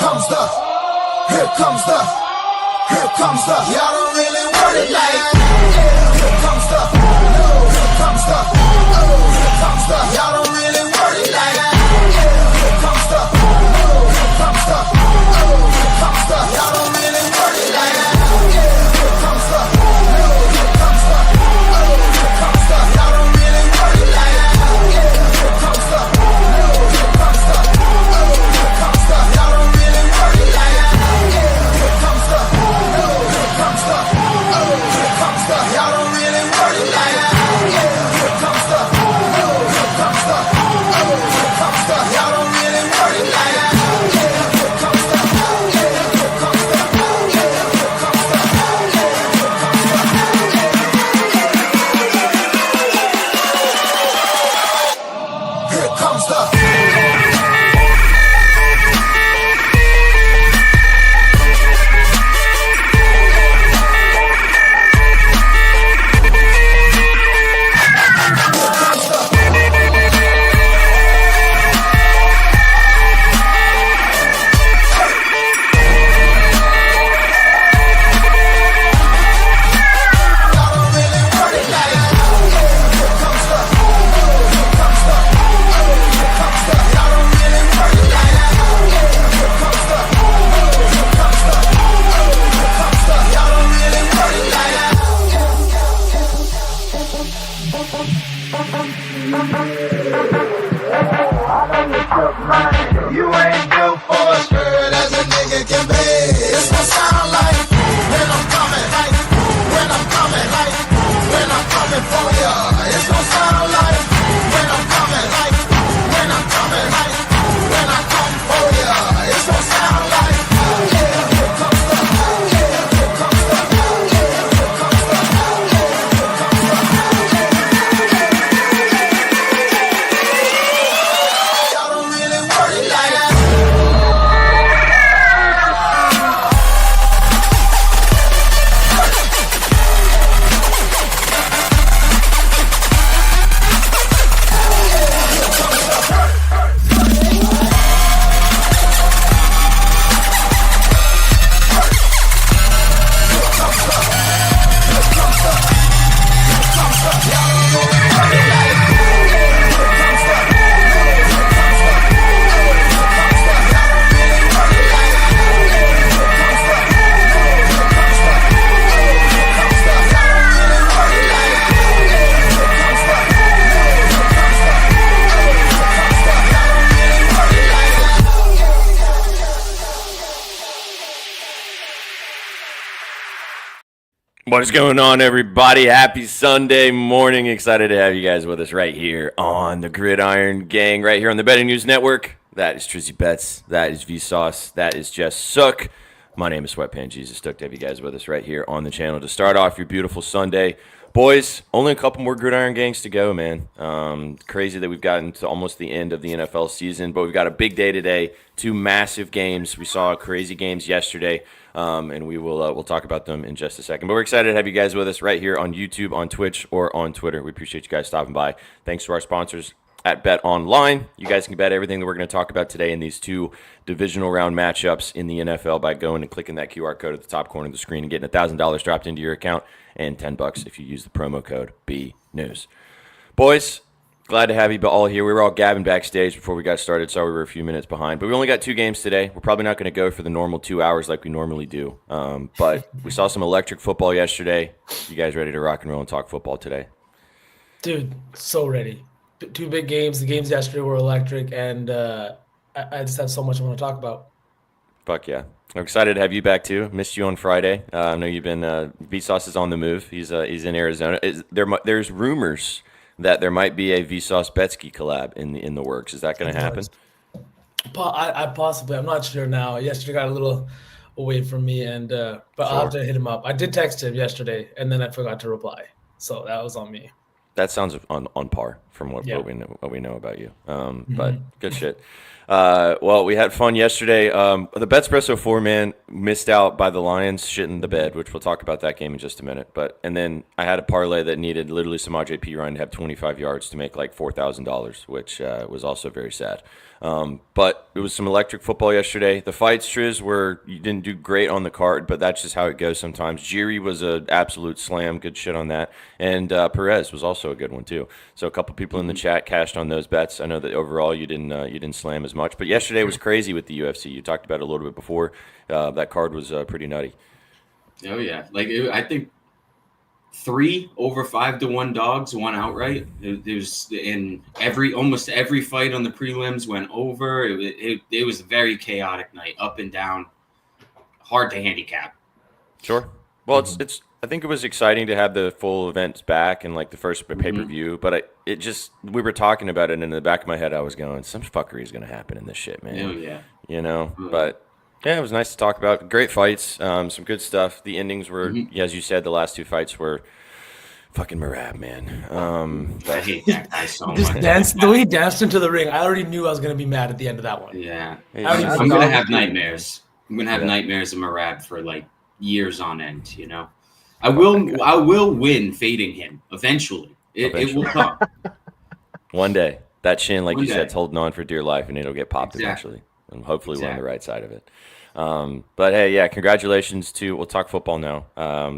comes the, here comes the, here comes the. Y'all don't really want it like that. Here comes the, here comes the, here comes the. Y'all don't really want it like that. Here comes the, here comes the, here comes the. Y'all don't really want it like that. Here comes the, here comes the, here comes the. Y'all don't really want it like that. Here comes the, here comes the, here comes the. Y'all don't really want it like that. Here comes the, here comes the, here comes the. Y'all don't really want it like that. Here comes the, here comes the, here comes the. Y'all don't really want it like that. Here comes the, here comes the, here comes the, here comes the. You ain't built for a skirt as a nigga can be. It's what sound like when I'm coming, like when I'm coming, like when I'm coming for ya. It's what sound like when I'm coming, like when I'm coming, like when I come for ya. It's what sound like. Here comes the, here comes the, here comes the, here comes the. Y'all don't really want it like that. What is going on, everybody? Happy Sunday morning. Excited to have you guys with us right here on the Gridiron Gang, right here on the Betting News Network. That is Trizzy Betts. That is Vsauce. That is Jess Sook. My name is Sweatpants Jesus. Stoked to have you guys with us right here on the channel to start off your beautiful Sunday. Boys, only a couple more Gridiron Gangs to go, man. Crazy that we've gotten to almost the end of the NFL season, but we've got a big day today. 2 massive games. We saw crazy games yesterday. And we'll talk about them in just a second. But we're excited to have you guys with us right here on YouTube, on Twitch, or on Twitter. We appreciate you guys stopping by. Thanks to our sponsors at BetOnline. You guys can bet everything that we're going to talk about today in these 2 divisional round matchups in the NFL by going and clicking that QR code at the top corner of the screen and getting $1,000 dropped into your account and $10 if you use the promo code BNews. Boys, glad to have you all here. We were all gabbing backstage before we got started. Sorry we were a few minutes behind. But we only got 2 games today. We're probably not going to go for the normal 2 hours like we normally do. But we saw some electric football yesterday. You guys ready to rock and roll and talk football today? Dude, so ready. 2 big games. The games yesterday were electric, and I just have so much I want to talk about. Fuck yeah. I'm excited to have you back too. Missed you on Friday. I know you've been Vsauce is on the move. He's in Arizona. There's rumors that there might be a Vsauce Betsky collab in the works. Is that going to happen? I possibly. I'm not sure now. Yesterday got a little away from me, but I'll have to hit him up. I did text him yesterday, and then I forgot to reply. So that was on me. That sounds on par from what we know about you. But good shit. Well, we had fun yesterday. The Betspresso 4-man missed out by the Lions shitting the bed, which we'll talk about that game in just a minute. And then I had a parlay that needed literally some RJP run to have 25 yards to make like $4,000, which was also very sad. But it was some electric football yesterday. The fights, Triz, you didn't do great on the card, but that's just how it goes sometimes. Jiri was an absolute slam. Good shit on that. And Perez was also a good one, too. So a couple people in the chat cashed on those bets. I know that overall you didn't slam as much. But yesterday was crazy with the UFC. You talked about it a little bit before. That card was pretty nutty. Oh, yeah. I think 3 over 5-1 dogs won outright. There's in almost every fight on the prelims went over. It was a very chaotic night, up and down, hard to handicap. Sure. Well, it's. I think it was exciting to have the full events back and like the first pay-per-view, but we were talking about it, and in the back of my head I was going, some fuckery is going to happen in this shit, man. Oh yeah. But yeah, it was nice to talk about. Great fights, some good stuff. The endings were, as you said, the last 2 fights were fucking Marab, man. I hate that guy so much. The way he danced into the ring, I already knew I was going to be mad at the end of that one. Yeah. I'm going to have nightmares. I'm going to have nightmares of Marab for like years on end, I will win fading him eventually. It will come. One day. That shin, like you said, it's holding on for dear life, and it'll get popped eventually. And hopefully we're on the right side of it. But hey, yeah, congratulations we'll talk football now.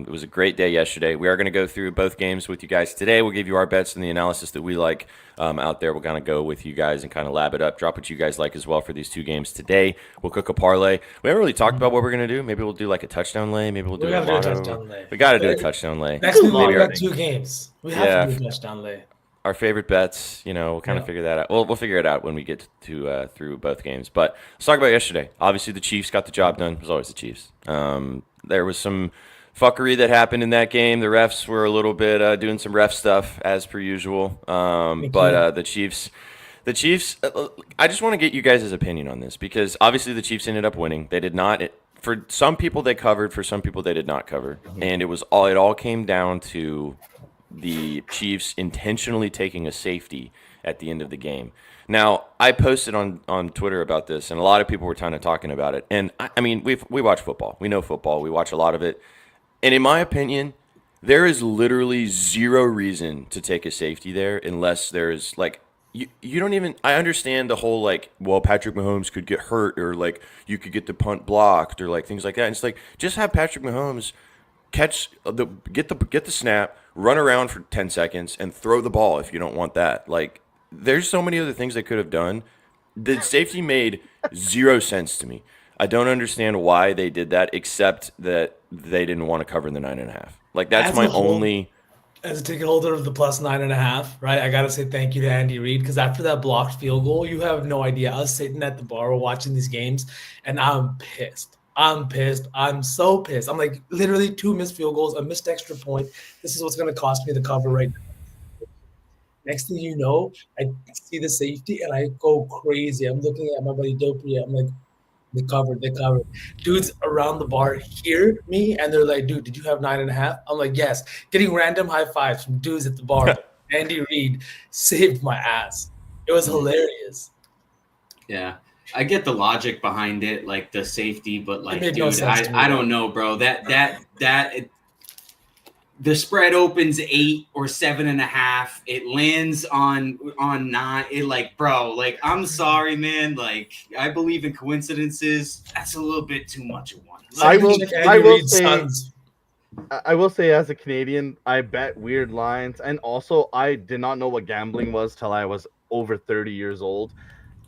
It was a great day yesterday. We are going to go through both games with you guys today. We'll give you our bets and the analysis that we like out there. We'll kind of go with you guys and kind of lab it up, drop what you guys like as well for these 2 games today. We'll cook a parlay. We haven't really talked about what we're going to do. Maybe we'll do like a touchdown lay. Maybe we'll do a touchdown lay. We got to do a touchdown lay. Next week we got 2 games. We have to do a touchdown lay. Our favorite bets, we'll kind of figure that out. We'll figure it out when we get to through both games. But let's talk about yesterday. Obviously, the Chiefs got the job done. It was always the Chiefs. There was some fuckery that happened in that game. The refs were a little bit doing some ref stuff as per usual. But the Chiefs, I just want to get you guys' opinion on this because obviously the Chiefs ended up winning. They did not. For some people, they covered. For some people, they did not cover. And it all came down to the Chiefs intentionally taking a safety at the end of the game. Now, I posted on Twitter about this, and a lot of people were kind of talking about it. And, I mean, we watch football. We know football. We watch a lot of it. And in my opinion, there is literally zero reason to take a safety there unless there is, like, you don't even – I understand the whole, like, well, Patrick Mahomes could get hurt or, like, you could get the punt blocked or, like, things like that. And it's like, just have Patrick Mahomes get the snap, run around for 10 seconds, and throw the ball if you don't want that. Like, there's so many other things they could have done. The safety made zero sense to me. I don't understand why they did that, except that they didn't want to cover the 9.5. Like, that's my only... As a ticket holder of the plus 9.5, right? I got to say thank you to Andy Reid because after that blocked field goal, you have no idea. I was sitting at the bar watching these games, and I'm pissed. I'm so pissed. I'm like, literally 2 missed field goals, a missed extra point. This is what's going to cost me the cover right now. Next thing you know, I see the safety and I go crazy. I'm looking at my buddy Dopey. I'm like, they covered. Dudes around the bar hear me and they're like, dude, did you have 9.5? I'm like, yes. Getting random high fives from dudes at the bar. Andy Reid saved my ass. It was hilarious. Yeah. I get the logic behind it, like the safety, but like, dude, no I don't know, bro. The spread opens 8 or 7.5. It lands on 9. It like, bro, like, I'm sorry, man. Like, I believe in coincidences. That's a little bit too much at once. I will say, as a Canadian, I bet weird lines, and also I did not know what gambling was till I was over 30 years old.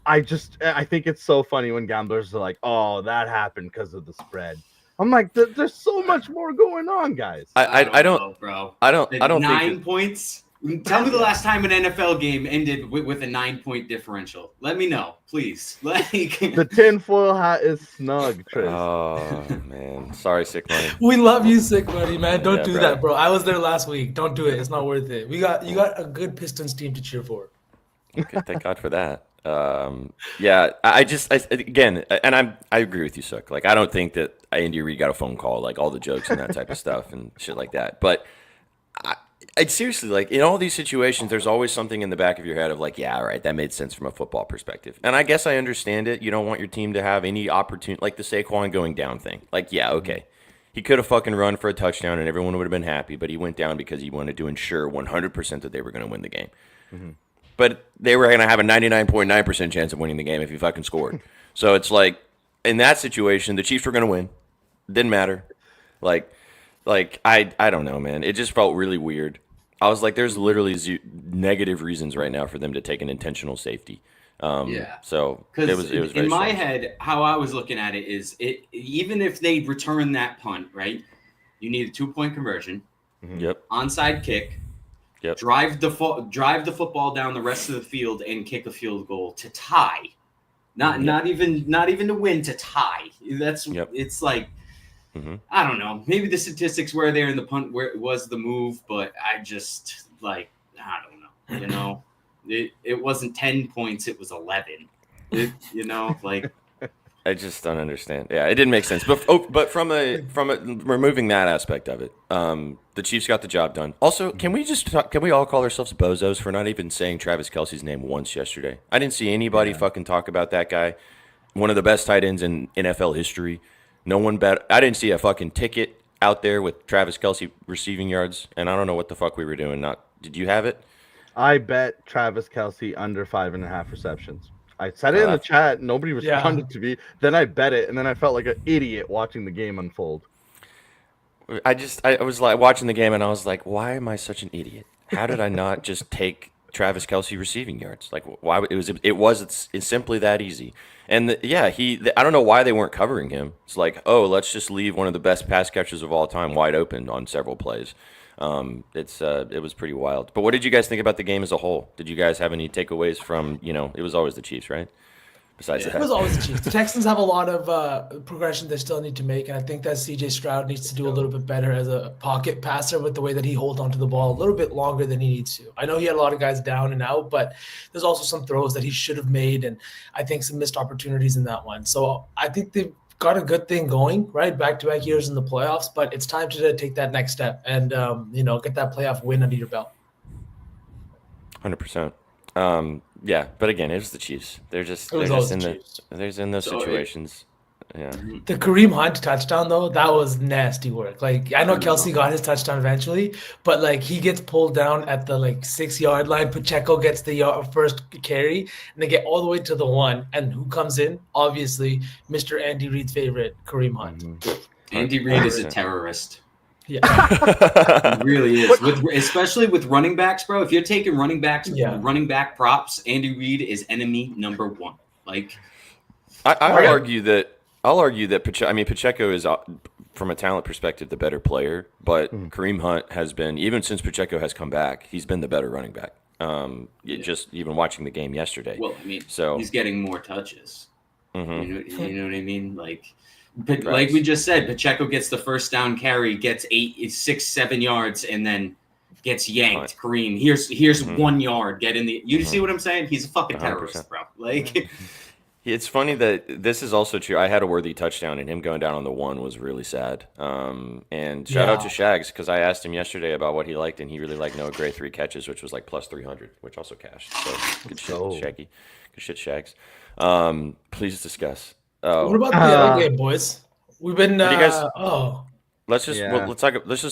I think it's so funny when gamblers are like, "Oh, that happened because of the spread." I'm like, there's so much more going on, guys. I don't know, bro. I don't 9 think points. Tell me the last time an NFL game ended with a 9-point differential. Let me know, please. Like the tinfoil hat is snug, Tris. Oh man, sorry, Sick Money. We love you, Sick Money, man. Don't do that, bro. I was there last week. Don't do it. It's not worth it. You got a good Pistons team to cheer for. Okay, thank God for that. Yeah, I agree with you, Sook. Like, I don't think that Andy Reid got a phone call, like all the jokes and that type of stuff and shit like that. But seriously, like in all these situations, there's always something in the back of your head of like, yeah, all right, that made sense from a football perspective. And I guess I understand it. You don't want your team to have any opportunity, like the Saquon going down thing. Like, yeah, okay. He could have fucking run for a touchdown and everyone would have been happy, but he went down because he wanted to ensure 100% that they were going to win the game. But they were going to have a 99.9% chance of winning the game if he fucking scored. So it's like, in that situation, the Chiefs were going to win. Didn't matter. Like I don't know, man. It just felt really weird. I was like, there's literally negative reasons right now for them to take an intentional safety. Yeah. So Because it was very in my strange. head, how I was looking at it is, even if they return that punt, right? You need a 2-point conversion, Yep. onside kick, Yep. drive the football down the rest of the field, and kick a field goal to tie. Not even to win, to tie. That's It's like, I don't know. Maybe the statistics were there in the punt where it was the move, but I just I don't know. You know, it wasn't 10 points; it was 11. I just don't understand. Yeah, it didn't make sense. But from removing that aspect of it, the Chiefs got the job done. Also, can we all call ourselves bozos for not even saying Travis Kelce's name once yesterday? I didn't see anybody fucking talk about that guy. One of the best tight ends in NFL history. No one bet. I didn't see a fucking ticket out there with Travis Kelce receiving yards, and I don't know what the fuck we were doing. Did you have it? I bet Travis Kelce under 5.5 receptions. I said it in the chat. Nobody responded to me. Then I bet it, and then I felt like an idiot watching the game unfold. I was like watching the game, and I was like, why am I such an idiot? How did I not just take Travis Kelce receiving yards? Like, why it's simply that easy. And I don't know why they weren't covering him. It's like, oh, let's just leave one of the best pass catchers of all time wide open on several plays. It was pretty wild. But what did you guys think about the game as a whole? Did you guys have any takeaways from, it was always the Chiefs, right? Besides that. It was always the Chiefs. The Texans have a lot of progression they still need to make, and I think that C.J. Stroud needs to do a little bit better as a pocket passer with the way that he holds onto the ball a little bit longer than he needs to. I know he had a lot of guys down and out, but there's also some throws that he should have made, and I think some missed opportunities in that one. So I think they've got a good thing going, right? Back-to-back years in the playoffs, but it's time to take that next step and, get that playoff win under your belt. 100%. Yeah, but again, it was the Chiefs. They're in those situations. Yeah. The Kareem Hunt touchdown, though, that was nasty work. Like, I know Kelce got his touchdown eventually, but like he gets pulled down at the 6-yard line. Pacheco gets the first carry, and they get all the way to the 1. And who comes in? Obviously, Mr. Andy Reid's favorite, Kareem Hunt. Andy Reid is a terrorist. Yeah, it really is. Especially with running backs, bro. If you're taking running running back props, Andy Reid is enemy number 1. Like, I'll argue that Pacheco is, from a talent perspective, the better player. But Kareem Hunt has been, even since Pacheco has come back, he's been the better running back. Just even watching the game yesterday. Well, he's getting more touches. You know what I mean? Like we just said, Pacheco gets the first down carry, gets 6, 7 yards, and then gets yanked. Kareem, here's 1 yard. Get in the. You see what I'm saying? He's a fucking terrorist, 100%. Bro. Like, it's funny that this is also true. I had a worthy touchdown, and him going down on the 1 was really sad. And shout out to Shags, because I asked him yesterday about what he liked, and he really liked Noah Gray 3 catches, which was like plus 300, which also cashed. So good shit, Shaggy. Good shit, Shags. Please discuss. What about the other game, boys? We've been. Let's just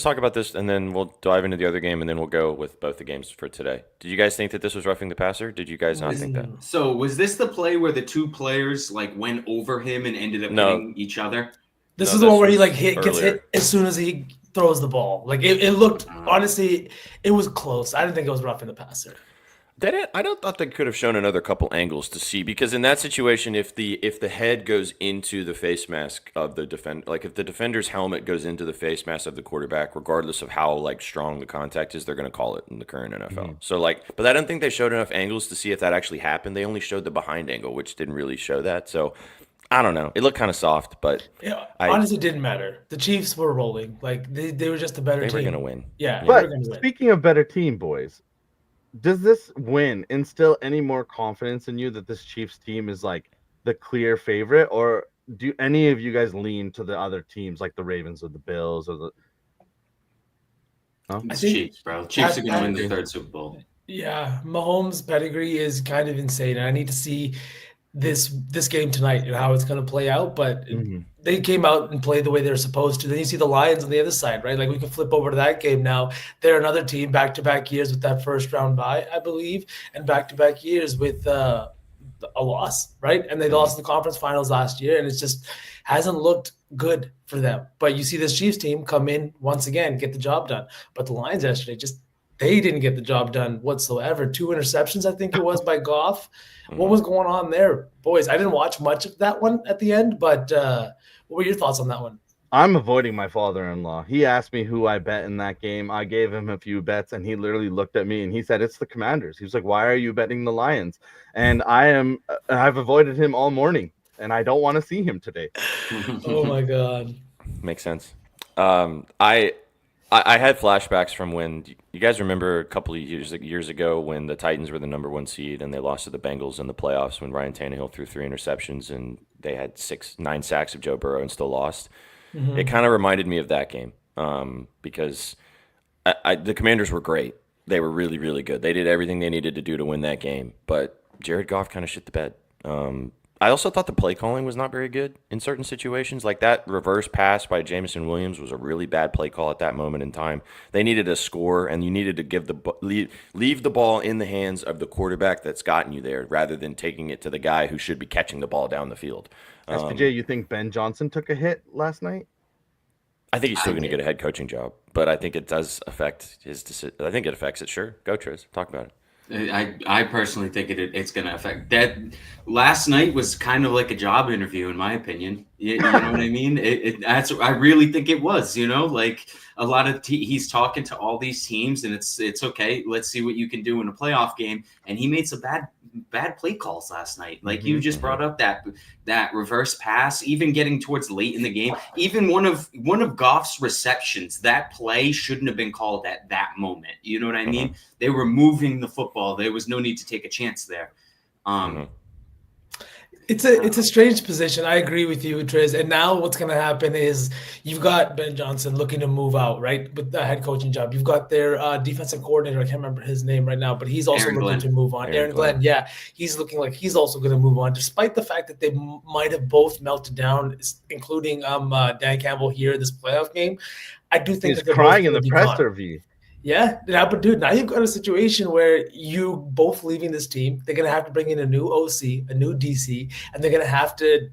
talk about this, and then we'll dive into the other game, and then we'll go with both the games for today. Did you guys think that this was roughing the passer? Did you guys not think that? So was this the play where the 2 players went over him and ended up hitting each other? This is the one where he gets hit as soon as he throws the ball. Like it looked honestly, it was close. I didn't think it was roughing the passer. I don't thought they could have shown another couple angles to see, because in that situation, if the head goes into the face mask of the defender, like if the defender's helmet goes into the face mask of the quarterback, regardless of how strong the contact is, they're going to call it in the current NFL. So but I don't think they showed enough angles to see if that actually happened. They only showed the behind angle, which didn't really show that. So I don't know. It looked kind of soft, but honestly, it didn't matter. The Chiefs were rolling. Like they were just a better team. They were going to win. Yeah, but speaking of better team, boys. Does this win instill any more confidence in you that this Chiefs team is the clear favorite, or do any of you guys lean to the other teams like the Ravens or the Bills or the? It's think Chiefs, bro. Chiefs are going to win their that- third Super Bowl. Yeah, Mahomes' pedigree is kind of insane, and I need to see this game tonight and how it's going to play out. But Mhm. they came out and played the way they're supposed to. Then you see the Lions on the other side, right? Like we can flip over to that game now. They're another team back-to-back years with that first round bye, I believe, and back-to-back years with a loss, right? And they lost in the conference finals last year, and it's just hasn't looked good for them. But you see this Chiefs team come in once again, get the job done. But the Lions yesterday they didn't get the job done whatsoever. 2 interceptions, I think it was, by Goff. What was going on there, boys? I didn't watch much of that one at the end, but what were your thoughts on that one? I'm avoiding my father-in-law. He asked me who I bet in that game. I gave him a few bets, and he literally looked at me and he said, "It's the Commanders." He was like, "Why are you betting the Lions?" And I've avoided him all morning, and I don't want to see him today. Oh my God. Makes sense. I had flashbacks from when you guys remember a couple of years ago when the Titans were the number 1 seed and they lost to the Bengals in the playoffs when Ryan Tannehill threw 3 interceptions and they had 9 sacks of Joe Burrow and still lost. It kind of reminded me of that game because the Commanders were great. They were really, really good. They did everything they needed to do to win that game, but Jared Goff kind of shit the bed. I also thought the play calling was not very good in certain situations. Like that reverse pass by Jameson Williams was a really bad play call at that moment in time. They needed a score, and you needed to leave the ball in the hands of the quarterback that's gotten you there rather than taking it to the guy who should be catching the ball down the field. SPJ, you think Ben Johnson took a hit last night? I think he's still going to get a head coaching job, but I think it does affect his decision. I think it affects it. Sure. Go, Triz. Talk about it. I personally think it's going to affect that. Last night was kind of like a job interview, in my opinion. You know what I mean? I really think it was. Like a lot of he's talking to all these teams, and it's okay. Let's see what you can do in a playoff game. And he made some bad play calls last night. Like you just brought up that reverse pass, even getting towards late in the game. Even one of Goff's receptions, that play shouldn't have been called at that moment. You know what I mean? They were moving the football. There was no need to take a chance there. It's a strange position. I agree with you, Triz. And now what's going to happen is you've got Ben Johnson looking to move out, right, with the head coaching job. You've got their defensive coordinator. I can't remember his name right now, but he's also looking to move on. Aaron Glenn, yeah. He's looking like he's also going to move on, despite the fact that they might have both melted down, including Dan Campbell here in this playoff game. I do think he's crying in the presser view. Yeah, but dude, now you've got a situation where you both leaving this team. They're gonna have to bring in a new OC, a new DC, and they're gonna have to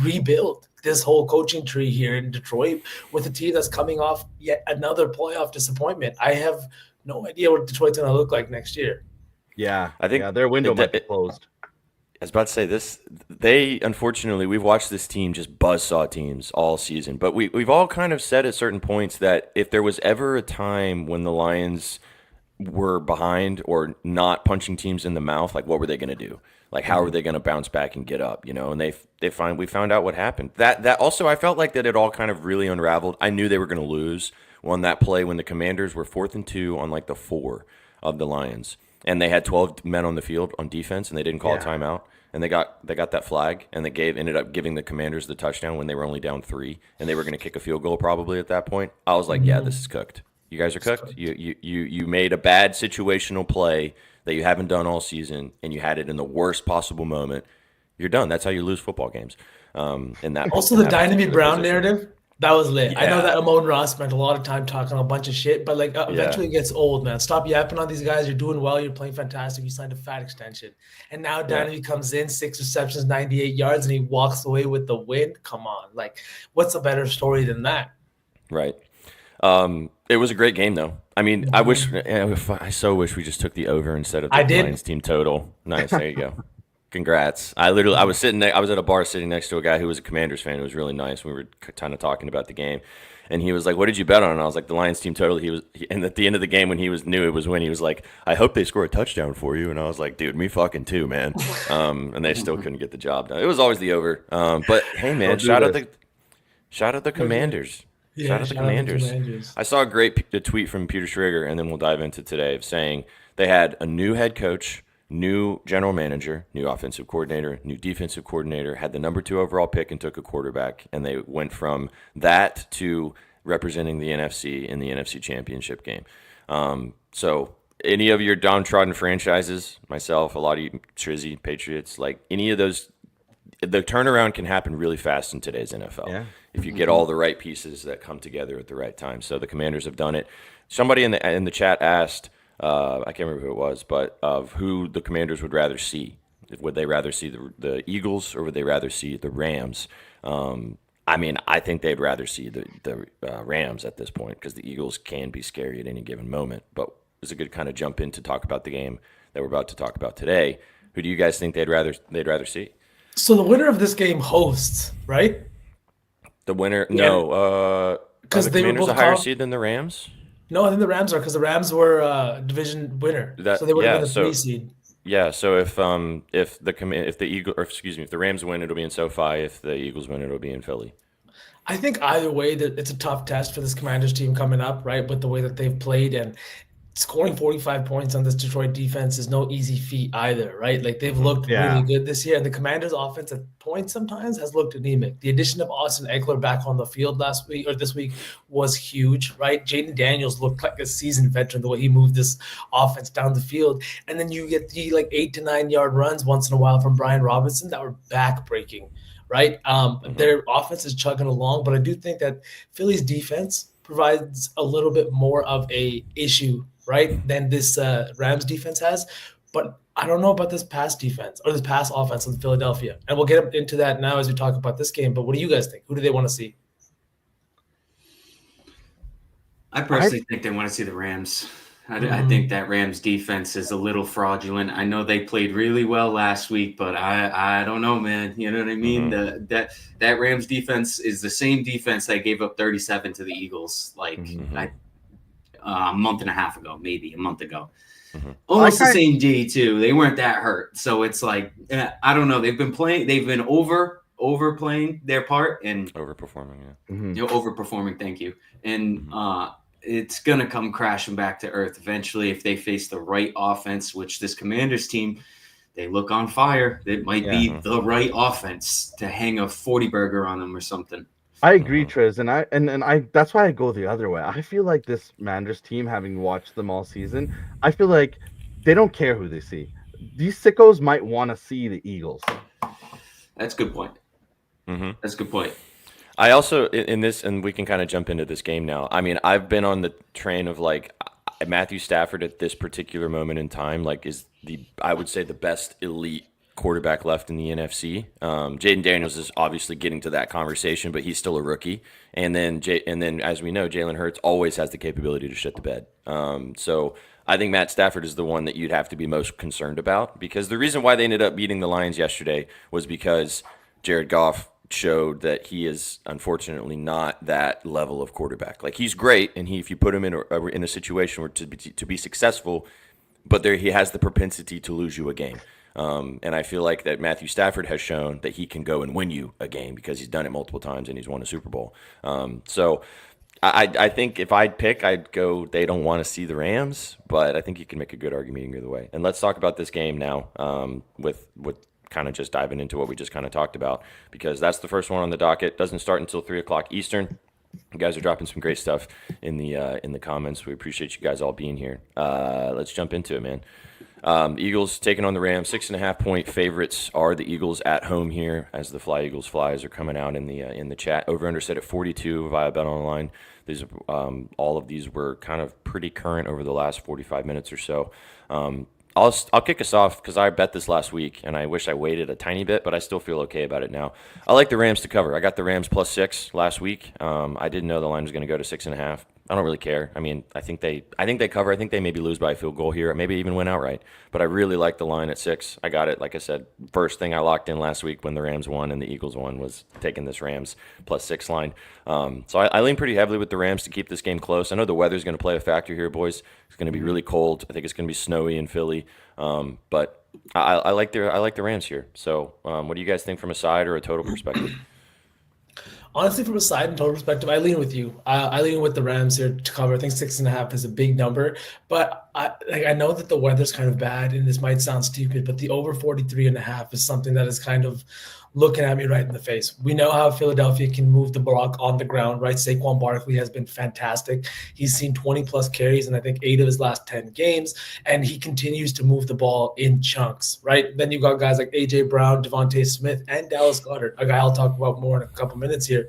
rebuild this whole coaching tree here in Detroit with a team that's coming off yet another playoff disappointment. I have no idea what Detroit's gonna look like next year. Yeah, I think their window might be closed. I was about to say this. Unfortunately, we've watched this team just buzzsaw teams all season. But we've all kind of said at certain points that if there was ever a time when the Lions were behind or not punching teams in the mouth, like what were they going to do? Like how were they going to bounce back and get up? And we found out what happened. That also I felt like that it all kind of really unraveled. I knew they were going to lose on that play when the Commanders were 4th and 2 on the 4 of the Lions. And they had 12 men on the field on defense, and they didn't call a timeout. And they got that flag, and ended up giving the Commanders the touchdown when they were only down 3, and they were going to kick a field goal probably at that point. I was like, yeah, this is cooked. You guys are cooked. You made a bad situational play that you haven't done all season, and you had it in the worst possible moment. You're done. That's how you lose football games. Also, the Dynamite Brown narrative. That was lit. Yeah. I know that Amon Ross spent a lot of time talking a bunch of shit, but eventually it gets old, man. Stop yapping on these guys. You're doing well. You're playing fantastic. You signed a fat extension. And now Dynamite comes in, 6 receptions, 98 yards, and he walks away with the win. Come on. What's a better story than that? Right. It was a great game, though. I mean, I so wish we just took the over instead of the Lions team total. Nice. There you go. Congrats. I was at a bar sitting next to a guy who was a Commanders fan. It was really nice. We were kind of talking about the game, and he was like, "What did you bet on?" And I was like, "The Lions team total." And at the end of the game, when he knew it was when he was like, "I hope they score a touchdown for you." And I was like, "Dude, me fucking too, man." And they still couldn't get the job done. It was always the over. But hey, man, shout out the Commanders. Yeah, shout out the Commanders. I saw a great tweet from Peter Schrager, and then we'll dive into today, saying they had a new head coach, new general manager, new offensive coordinator, new defensive coordinator, had the number 2 overall pick and took a quarterback. And they went from that to representing the NFC in the NFC Championship game. So any of your downtrodden franchises, myself, a lot of you, Trizzy, Patriots, like any of those, the turnaround can happen really fast in today's NFL if you get all the right pieces that come together at the right time. So the Commanders have done it. Somebody in the chat asked, I can't remember who it was, but of who the Commanders would rather see. Would they rather see the Eagles or would they rather see the Rams? I mean, I think they'd rather see the Rams at this point because the Eagles can be scary at any given moment. But it's a good kind of jump in to talk about the game that we're about to talk about today. Who do you guys think they'd rather see? So the winner of this game hosts, right? The winner? No. Because the Commanders a higher seed than the Rams? No, I think the Rams are because the Rams were division winner, so they would have been the 3 seed. Yeah, so if the Rams win, it'll be in SoFi. If the Eagles win, it'll be in Philly. I think either way, that it's a tough test for this Commanders team coming up, right? With the way that they've played and scoring 45 points on this Detroit defense is no easy feat either, right? Like they've looked really good this year, and the Commanders' offense at points sometimes has looked anemic. The addition of Austin Eckler back on the field this week was huge, right? Jaden Daniels looked like a seasoned veteran the way he moved this offense down the field, and then you get the 8 to 9 yard runs once in a while from Brian Robinson that were back-breaking, right? Their offense is chugging along, but I do think that Philly's defense provides a little bit more of a issue, right, than this Rams defense has. But I don't know about this pass defense or this pass offense in Philadelphia. And we'll get into that now as we talk about this game. But what do you guys think? Who do they want to see? I personally think they want to see the Rams. I think that Rams defense is a little fraudulent. I know they played really well last week, but I don't know, man. You know what I mean? That Rams defense is the same defense that gave up 37 to the Eagles a month and a half ago, maybe a month ago. Almost the same D too. They weren't that hurt, so it's like I don't know. They've been overplaying their part and overperforming. Overperforming. Thank you. And it's gonna come crashing back to earth eventually if they face the right offense. Which this Commanders team, they look on fire. It might be the right offense to hang a 40 burger on them or something. I agree, Triz, and I that's why I go the other way. I feel like this Commanders team, having watched them all season, I feel like they don't care who they see. These sickos might want to see the Eagles. That's a good point. That's a good point. I also in this, and we can kind of jump into this game now. I mean, I've been on the train of Matthew Stafford at this particular moment in time, is I would say the best elite quarterback left in the NFC. Jaden Daniels is obviously getting to that conversation, but he's still a rookie. And then as we know, Jalen Hurts always has the capability to shit the bed. So I think Matt Stafford is the one that you'd have to be most concerned about, because the reason why they ended up beating the Lions yesterday was because Jared Goff showed that he is unfortunately not that level of quarterback. He's great, and if you put him in a situation where to be successful, but he has the propensity to lose you a game. And I feel like that Matthew Stafford has shown that he can go and win you a game because he's done it multiple times and he's won a Super Bowl. So I think if I'd pick, I'd go they don't want to see the Rams, but I think you can make a good argument either way. And let's talk about this game now with kind of just diving into what we just kind of talked about, because that's the first one on the docket. Doesn't start until 3 o'clock Eastern. You guys are dropping some great stuff in the comments. We appreciate you guys all being here. Let's jump into it, man. Eagles taking on the Rams. 6.5-point favorites are the Eagles at home here, as the Fly Eagles flies are coming out in the chat. Over under set at 42 via BetOnline. These all of these were kind of pretty current over the last 45 minutes or so. I'll kick us off because I bet this last week, and I wish I waited a tiny bit, but I still feel okay about it now. I like the Rams to cover. I got the Rams +6 last week. I didn't know the line was going to go to 6.5. I don't really care. I mean, I think they cover. I think they maybe lose by a field goal here, maybe even win outright. But I really like the line at 6. I got it. Like I said, first thing I locked in last week when the Rams won and the Eagles won was taking this Rams +6 line. So I lean pretty heavily with the Rams to keep this game close. I know the weather's going to play a factor here, boys. It's going to be really cold. I think it's going to be snowy in Philly. But I like the Rams here. So what do you guys think from a side or a total perspective? Honestly, from a side and total perspective, I lean with you. I lean with the Rams here to cover. I think 6.5 is a big number, but I know that the weather's kind of bad, and this might sound stupid, but the over 43.5 is something that is kind of looking at me right in the face. We know how Philadelphia can move the block on the ground, right? Saquon Barkley has been fantastic. He's seen 20-plus carries in, I think, 8 of his last 10 games, and he continues to move the ball in chunks, right? Then you got guys like A.J. Brown, Devontae Smith, and Dallas Goedert, a guy I'll talk about more in a couple minutes here.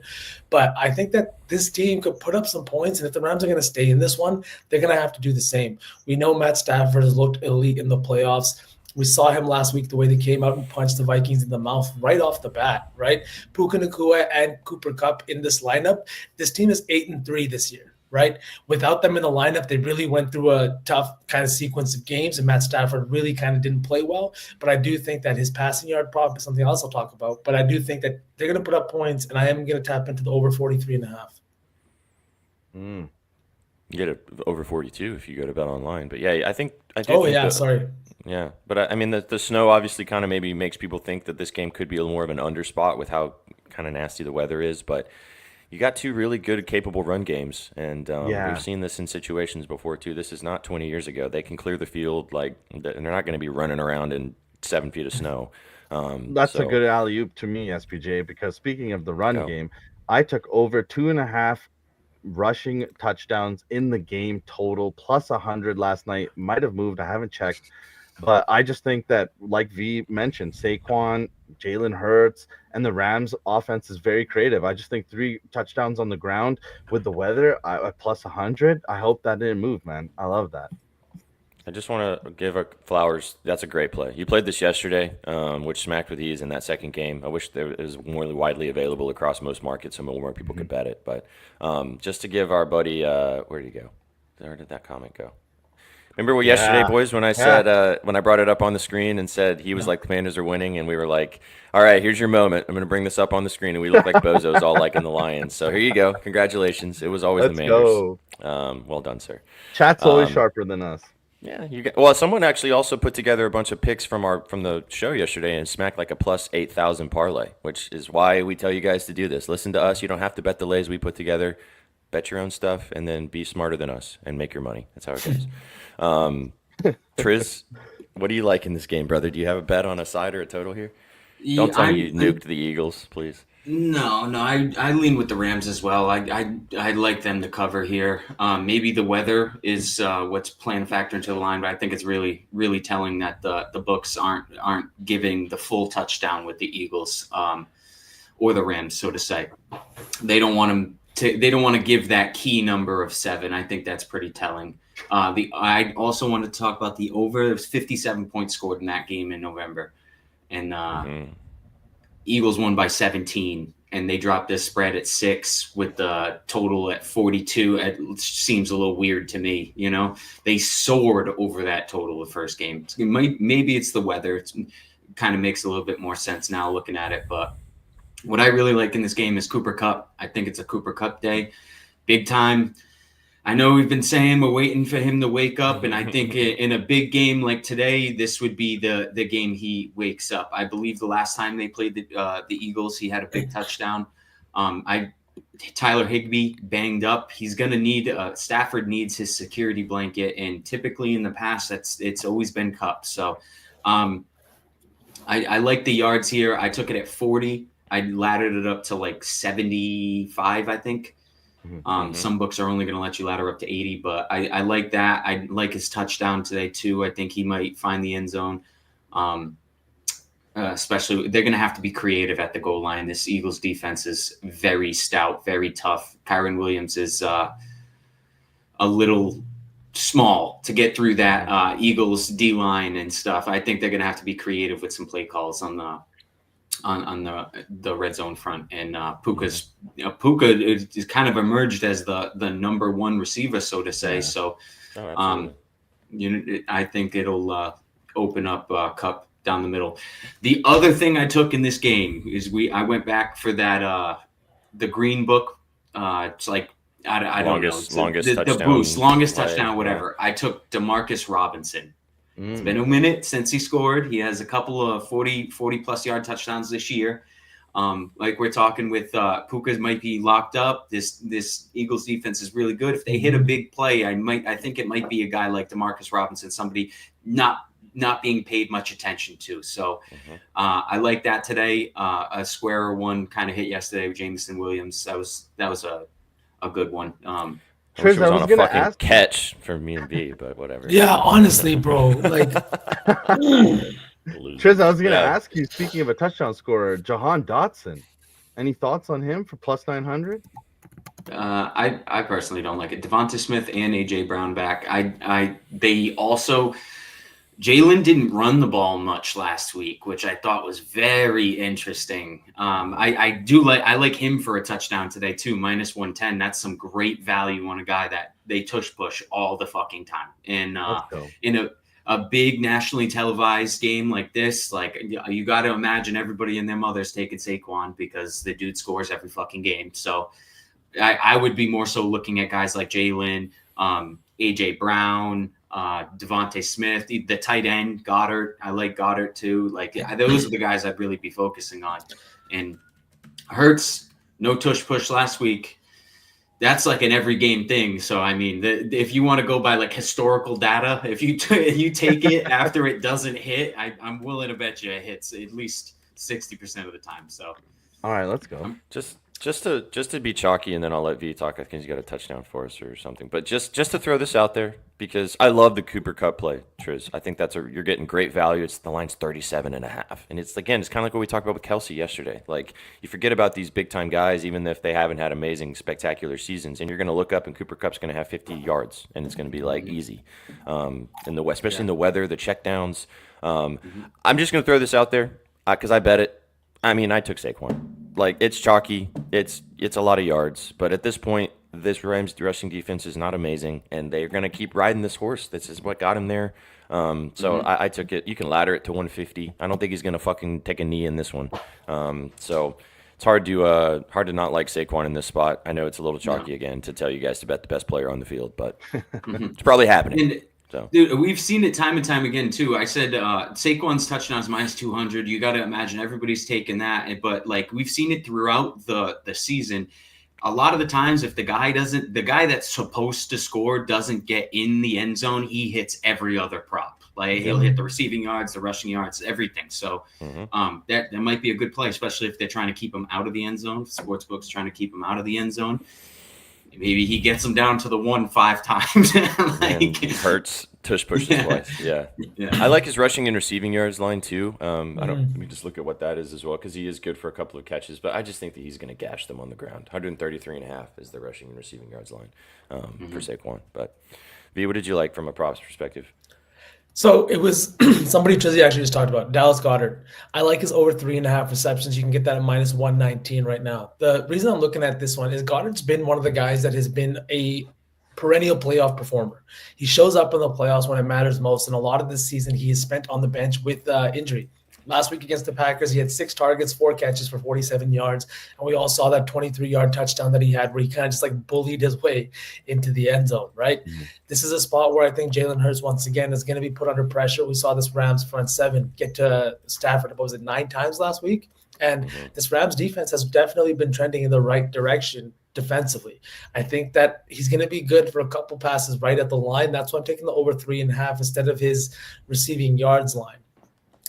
But I think that this team could put up some points, and if the Rams are going to stay in this one, they're going to have to do the same. We know Matt Stafford has looked elite in the playoffs. We saw him last week, the way they came out and punched the Vikings in the mouth right off the bat, right? Puka Nacua and Cooper Kupp in this lineup. This team is 8-3 this year, right? Without them in the lineup, they really went through a tough kind of sequence of games, and Matt Stafford really kind of didn't play well. But I do think that his passing yard prop is something else I'll talk about. But I do think that they're going to put up points, and I am going to tap into the over 43.5. You get it over 42 if you go to BetOnline. But yeah, I think. Sorry. Yeah, but I mean, the snow obviously kind of maybe makes people think that this game could be a little more of an underspot with how kind of nasty the weather is. But you got 2 really good, capable run games, and we've seen this in situations before too. This is not 20 years ago. They can clear the field, and they're not going to be running around in 7 feet of snow. That's a good alley-oop to me, SPJ, because speaking of the run game, I took over 2.5 rushing touchdowns in the game total, plus 100 last night. Might have moved. I haven't checked. But I just think that, like V mentioned, Saquon, Jalen Hurts, and the Rams offense is very creative. I just think 3 touchdowns on the ground with the weather, plus 100. I hope that didn't move, man. I love that. I just want to give flowers. That's a great play. You played this yesterday, which smacked with ease in that second game. I wish it was more widely available across most markets so more people could bet it. But just to give our buddy, where did he go? Where did that comment go? Remember yesterday, boys, when I said when I brought it up on the screen and said he was like Commanders are winning, and we were like, all right, here's your moment. I'm going to bring this up on the screen, and we look like bozos all like in the Lions. So here you go. Congratulations. It was always the Commanders. Well done, sir. Chat's always sharper than us. Yeah, well, someone actually also put together a bunch of picks from the show yesterday and smacked like a plus 8,000 parlay, which is why we tell you guys to do this. Listen to us. You don't have to bet the lays we put together. Bet your own stuff, and then be smarter than us and make your money. That's how it goes. Triz, what do you like in this game, brother? Do you have a bet on a side or a total here? Don't tell me you nuked the Eagles, please. No, I lean with the Rams as well. I like them to cover here. Maybe the weather is what's playing a factor into the line, but I think it's really, really telling that the books aren't giving the full touchdown with the Eagles or the Rams, so to say. They don't want to give that key number of 7. I think that's pretty telling. I also wanted to talk about the over. There was 57 points scored in that game in November, and Eagles won by 17, and they dropped this spread at 6 with the total at 42. It seems a little weird to me. You know, they soared over that total the first game. Maybe it's the weather. It kind of makes a little bit more sense now looking at it. But what I really like in this game is Cooper Kupp. I think it's a Cooper Kupp day, big time. I know we've been saying we're waiting for him to wake up, and I think in a big game like today, this would be the game he wakes up. I believe the last time they played the Eagles, he had a big touchdown. Tyler Higbee banged up. He's going to need Stafford needs his security blanket, and typically in the past, it's always been Kupp. So I like the yards here. I took it at 40. I laddered it up to like 75, I think. Some books are only going to let you ladder up to 80, but I like that. I like his touchdown today too. I think he might find the end zone. Especially, they're going to have to be creative at the goal line. This Eagles defense is very stout, very tough. Kyren Williams is a little small to get through that Eagles D line and stuff. I think they're going to have to be creative with some play calls on the red zone front, and Puka is kind of emerged as the number 1 receiver, so to say. Yeah. So, I think it'll open up Kupp down the middle. The other thing I took in this game is I went back for that the green book. It's like I don't know the boost, longest touchdown, whatever. Yeah. I took Demarcus Robinson. It's been a minute since he scored. He has a couple of 40-plus yard touchdowns this year. Like we're talking with Puka might be locked up. This Eagles defense is really good. If they hit a big play, I think it might be a guy like Demarcus Robinson, somebody not not being paid much attention to. So I like that today. A square one kind of hit yesterday with Jameson Williams. That was a good one. I wish it was I was on a gonna fucking ask- catch for me and B, but whatever. Yeah, honestly, bro. Like, Triz, I was gonna Yeah. ask you. Speaking of a touchdown scorer, Jahan Dotson. Any thoughts on him for plus 900? I personally don't like it. Devonta Smith and AJ Brown back. They also Jalen didn't run the ball much last week, which I thought was very interesting. I like him for a touchdown today too, minus 110. That's some great value on a guy that they tush push all the fucking time. And in a big nationally televised game like this, like you got to imagine everybody and their mothers taking Saquon because the dude scores every fucking game. So I would be more so looking at guys like Jalen, AJ Brown, Devonta Smith, the tight end, Goddard. I like Goddard too. Like those are the guys I'd really be focusing on. And Hurts, no tush push last week. That's like an every game thing. So, I mean, if you want to go by like historical data, if you take it after it doesn't hit, I'm willing to bet you it hits at least 60% of the time. So, all right, let's go. Just to be chalky, and then I'll let V talk. I think he's got a touchdown for us or something. But just to throw this out there, because I love the Cooper Kupp play, Triz. I think you're getting great value. It's the line's 37.5, and it's kind of like what we talked about with Kelsey yesterday. Like you forget about these big time guys, even if they haven't had amazing, spectacular seasons, and you're going to look up and Cooper Kupp's going to have 50 yards, and it's going to be like easy. Especially in the weather, the checkdowns. I'm just going to throw this out there because I bet it. I mean, I took Saquon. Like it's chalky, it's a lot of yards, but at this point, this Rams rushing defense is not amazing, and they're gonna keep riding this horse. This is what got him there. I took it. You can ladder it to 150. I don't think he's gonna fucking take a knee in this one. So it's hard to not like Saquon in this spot. I know it's a little chalky again to tell you guys to bet the best player on the field, but it's probably happening. So. Dude, we've seen it time and time again too. I said Saquon's touchdowns minus 200. You got to imagine everybody's taking that, but like we've seen it throughout the season. A lot of the times, if the guy that's supposed to score doesn't get in the end zone, he hits every other prop. Like he'll hit the receiving yards, the rushing yards, everything. So that might be a good play, especially if they're trying to keep him out of the end zone. Sportsbook's trying to keep him out of the end zone. Maybe he gets them down to the 1 5 times. Hurts tush pushes twice. Yeah. I like his rushing and receiving yards line too. Let me just look at what that is as well, because he is good for a couple of catches. But I just think that he's going to gash them on the ground. 133.5 is the rushing and receiving yards line for Saquon. But V, what did you like from a props perspective? So it was somebody Trizzy actually just talked about Dallas Goedert. I like his over 3.5 receptions. You can get that at minus 119 right now. The reason I'm looking at this one is Goddard's been one of the guys that has been a perennial playoff performer. He shows up in the playoffs when it matters most, and a lot of this season he is spent on the bench with injury. Last week against the Packers, he had 6 targets, 4 catches for 47 yards. And we all saw that 23-yard touchdown that he had where he kind of just like bullied his way into the end zone, right? This is a spot where I think Jalen Hurts once again is going to be put under pressure. We saw this Rams front 7 get to Stafford, what was it, 9 times last week? And this Rams defense has definitely been trending in the right direction defensively. I think that he's going to be good for a couple passes right at the line. That's why I'm taking the over 3.5 instead of his receiving yards line.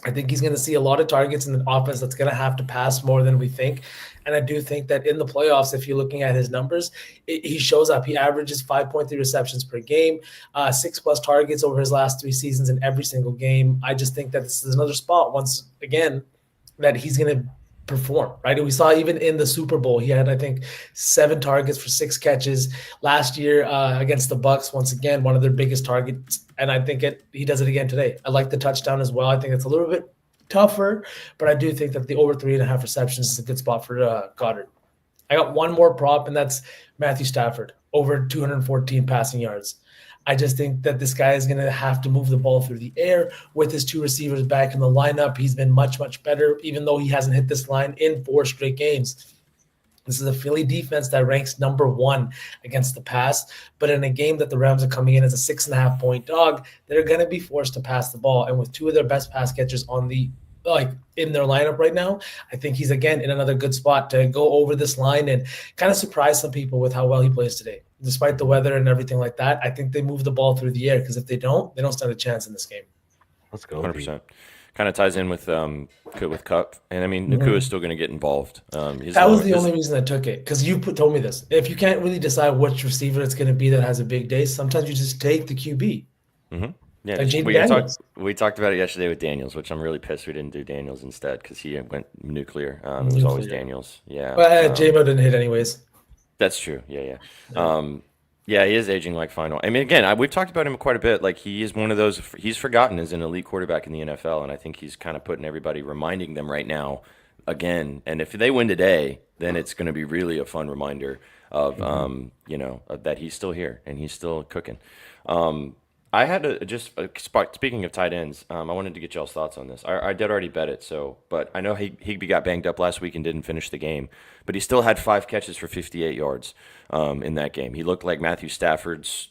I think he's going to see a lot of targets in an offense that's going to have to pass more than we think. And I do think that in the playoffs, if you're looking at his numbers, he shows up. He averages 5.3 receptions per game, 6+ targets over his last 3 seasons in every single game. I just think that this is another spot, once again, that he's going to perform, right? And we saw even in the Super Bowl, he had, I think, 7 targets for 6 catches last year against the Bucs. Once again, one of their biggest targets. And I think he does it again today. I like the touchdown as well. I think it's a little bit tougher, but I do think that the over 3.5 receptions is a good spot for Goddard. I got one more prop, and that's Matthew Stafford, over 214 passing yards. I just think that this guy is going to have to move the ball through the air with his 2 receivers back in the lineup. He's been much, much better, even though he hasn't hit this line in 4 straight games. This is a Philly defense that ranks number 1 against the pass, but in a game that the Rams are coming in as a 6.5-point dog, they're going to be forced to pass the ball. And with 2 of their best pass catchers in their lineup right now, I think he's again in another good spot to go over this line and kind of surprise some people with how well he plays today. Despite the weather and everything like that, I think they move the ball through the air, because if they don't stand a chance in this game. Let's go. 100%. Kind of ties in with Cup, and I mean Nakua is still going to get involved. That was the only reason I took it, because you told me this. If you can't really decide which receiver it's going to be that has a big day, sometimes you just take the QB. Mm-hmm. Yeah, like we talked about it yesterday with Daniels, which I'm really pissed we didn't do Daniels instead because he went nuclear. It was always Daniels. Yeah. But J-Mo didn't hit anyways. That's true. Yeah. Yeah, he is aging like final. I mean, again, we've talked about him quite a bit. Like, he is one of those, he's forgotten as an elite quarterback in the NFL, and I think he's kind of putting everybody, reminding them right now again. And if they win today, then it's going to be really a fun reminder of, that he's still here and he's still cooking. I had to speaking of tight ends, I wanted to get y'all's thoughts on this. I did already bet it, but I know Higbee got banged up last week and didn't finish the game, but he still had 5 catches for 58 yards in that game. He looked like Matthew Stafford's,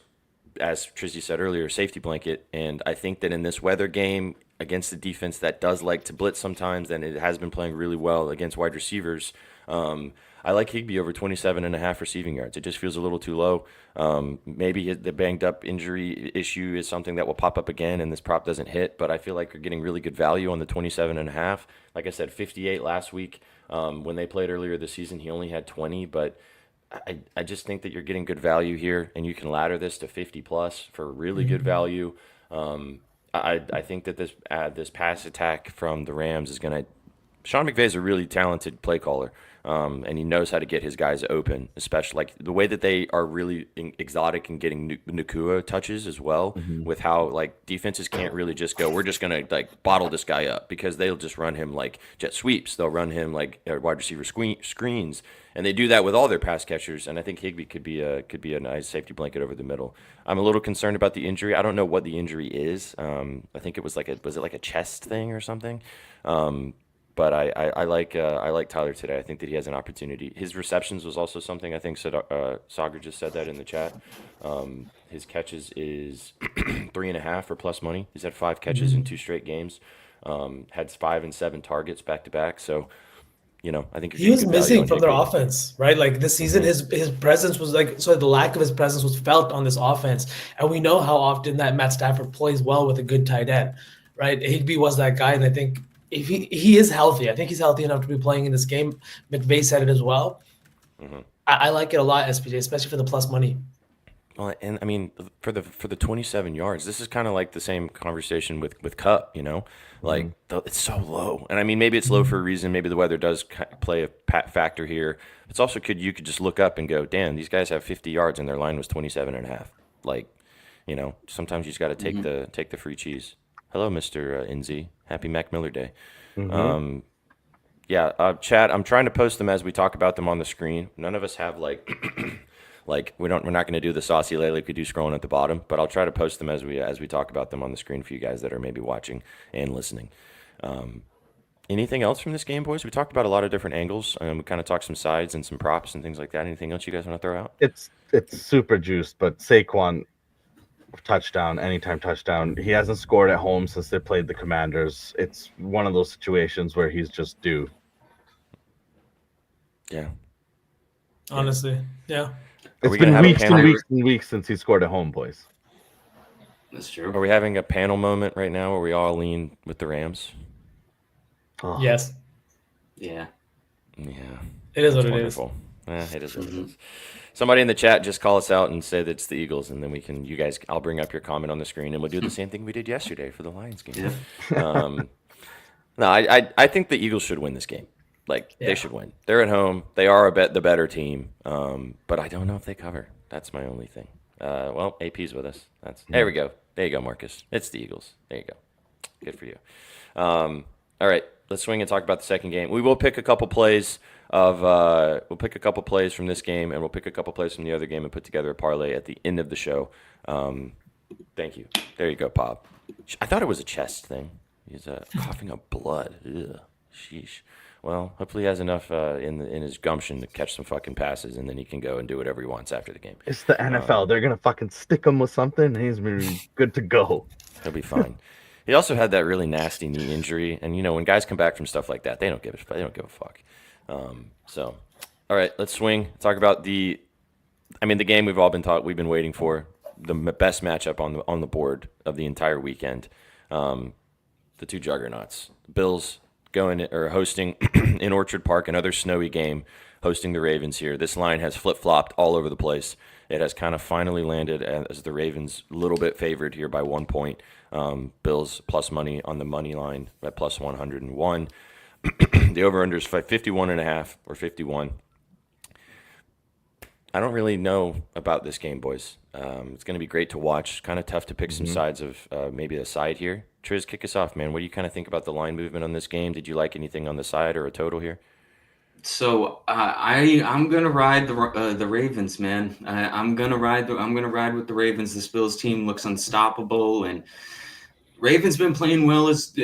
as Trizzy said earlier, safety blanket, and I think that in this weather game against the defense that does like to blitz sometimes, and it has been playing really well against wide receivers, I like Higbee over 27.5 receiving yards. It just feels a little too low. Maybe the banged up injury issue is something that will pop up again and this prop doesn't hit, but I feel like you're getting really good value on the 27.5. Like I said, 58 last week. When they played earlier this season, he only had 20, but I just think that you're getting good value here, and you can ladder this to 50 plus for really good value. I think that this pass attack from the Rams is going to – Sean McVay's a really talented play caller. And he knows how to get his guys open, especially like the way that they are really exotic in getting Nakua touches as well, with how like defenses can't really just go, we're just going to like bottle this guy up, because they'll just run him like jet sweeps. They'll run him like wide receiver screens, and they do that with all their pass catchers. And I think Higbee could be a nice safety blanket over the middle. I'm a little concerned about the injury. I don't know what the injury is. I think it was like a chest thing or something? But I like Tyler today. I think that he has an opportunity. His receptions was also something. I think Sagar just said that in the chat. His catches is 3.5 or plus money. He's had 5 catches in 2 straight games. Had 5 and 7 targets back to back. So, I think he was missing from their offense, right? Like this season, his presence was the lack of his presence was felt on this offense, and we know how often that Matt Stafford plays well with a good tight end, right? Higbee was that guy, and I think. If he is healthy, I think he's healthy enough to be playing in this game. McVay said it as well. I like it a lot, SPJ, especially for the plus money. Well, and I mean, for the 27 yards, this is kind of like the same conversation with Cup, like it's so low. And I mean, maybe it's low for a reason. Maybe the weather does play a factor here. It's also you could just look up and go, damn, these guys have 50 yards and their line was 27.5. Like, sometimes you just got to take the free cheese. Hello, Mr. NZ. Happy Mac Miller Day. Chat, I'm trying to post them as we talk about them on the screen. None of us have like we're not going to do the saucy lately like we do scrolling at the bottom, but I'll try to post them as we talk about them on the screen for you guys that are maybe watching and listening. Anything else from this game, boys? We talked about a lot of different angles. We kind of talked some sides and some props and things like that. Anything else you guys want to throw out? It's super juiced, but Saquon anytime touchdown. He hasn't scored at home since they played the Commanders. It's one of those situations where he's just due. Yeah. Honestly, yeah. It's been weeks and weeks since he scored at home, boys. That's true. Are we having a panel moment right now where we all lean with the Rams? Oh. Yes. Yeah. Yeah. It is what wonderful. It is what it is. Somebody in the chat just call us out and say that it's the Eagles, and then I'll bring up your comment on the screen, and we'll do the same thing we did yesterday for the Lions game. Yeah. No, I think the Eagles should win this game. They should win. They're at home. They are the better team, but I don't know if they cover. That's my only thing. Well, AP's with us. There we go. There you go, Marcus. It's the Eagles. There you go. Good for you. All right, let's swing and talk about the second game. We will pick a couple plays we'll pick a couple plays from this game, and we'll pick a couple plays from the other game and put together a parlay at the end of the show. Thank you. There you go, Pop. I thought it was a chest thing. He's coughing up blood. Ugh. Sheesh. Well, hopefully he has enough in his gumption to catch some fucking passes, and then he can go and do whatever he wants after the game. It's the NFL. They're gonna fucking stick him with something, and he's gonna be good to go. He'll be fine. He also had that really nasty knee injury, and when guys come back from stuff like that, they don't give a fuck. So, all right, let's swing. Talk about the game we've been waiting for, the best matchup on the board of the entire weekend. the two juggernauts. Bills hosting in Orchard Park, another snowy game, hosting the Ravens here. This line has flip-flopped all over the place. It has kind of finally landed as the Ravens a little bit favored here by 1 point. Bills plus money on the money line at plus 101. The over-under is 51.5 or 51. I don't really know about this game, boys. It's going to be great to watch. Kind of tough to pick some sides of maybe a side here. Triz, kick us off, man. What do you kind of think about the line movement on this game? Did you like anything on the side or a total here? So I'm gonna ride the Ravens, man. I'm gonna ride with the Ravens. This Bills team looks unstoppable, and Ravens been playing well as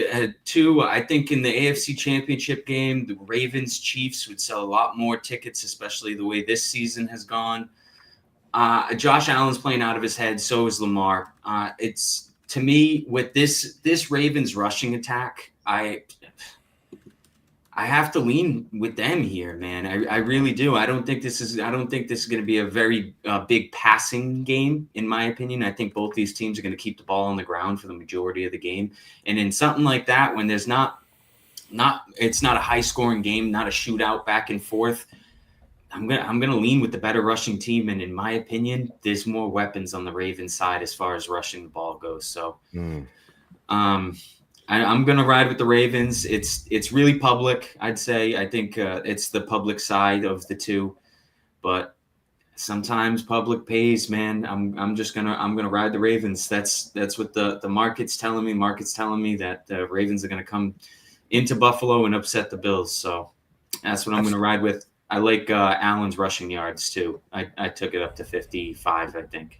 too. I think in the AFC Championship game, the Ravens Chiefs would sell a lot more tickets, especially the way this season has gone. Josh Allen's playing out of his head. So is Lamar. It's to me with this Ravens rushing attack, I have to lean with them here, man. I really do. I don't think this is going to be a very big passing game, in my opinion. I think both these teams are going to keep the ball on the ground for the majority of the game. And in something like that, when there's it's not a high scoring game, not a shootout back and forth, I'm gonna lean with the better rushing team. And in my opinion, there's more weapons on the Ravens side as far as rushing the ball goes. So, I'm going to ride with the Ravens. It's really public, I'd say. I think it's the public side of the two, but sometimes public pays, man. I'm gonna ride the Ravens. That's what the market's telling me. Market's telling me that the Ravens are going to come into Buffalo and upset the Bills. So that's what I'm going to ride with. I like Allen's rushing yards too. I took it up to 55, I think.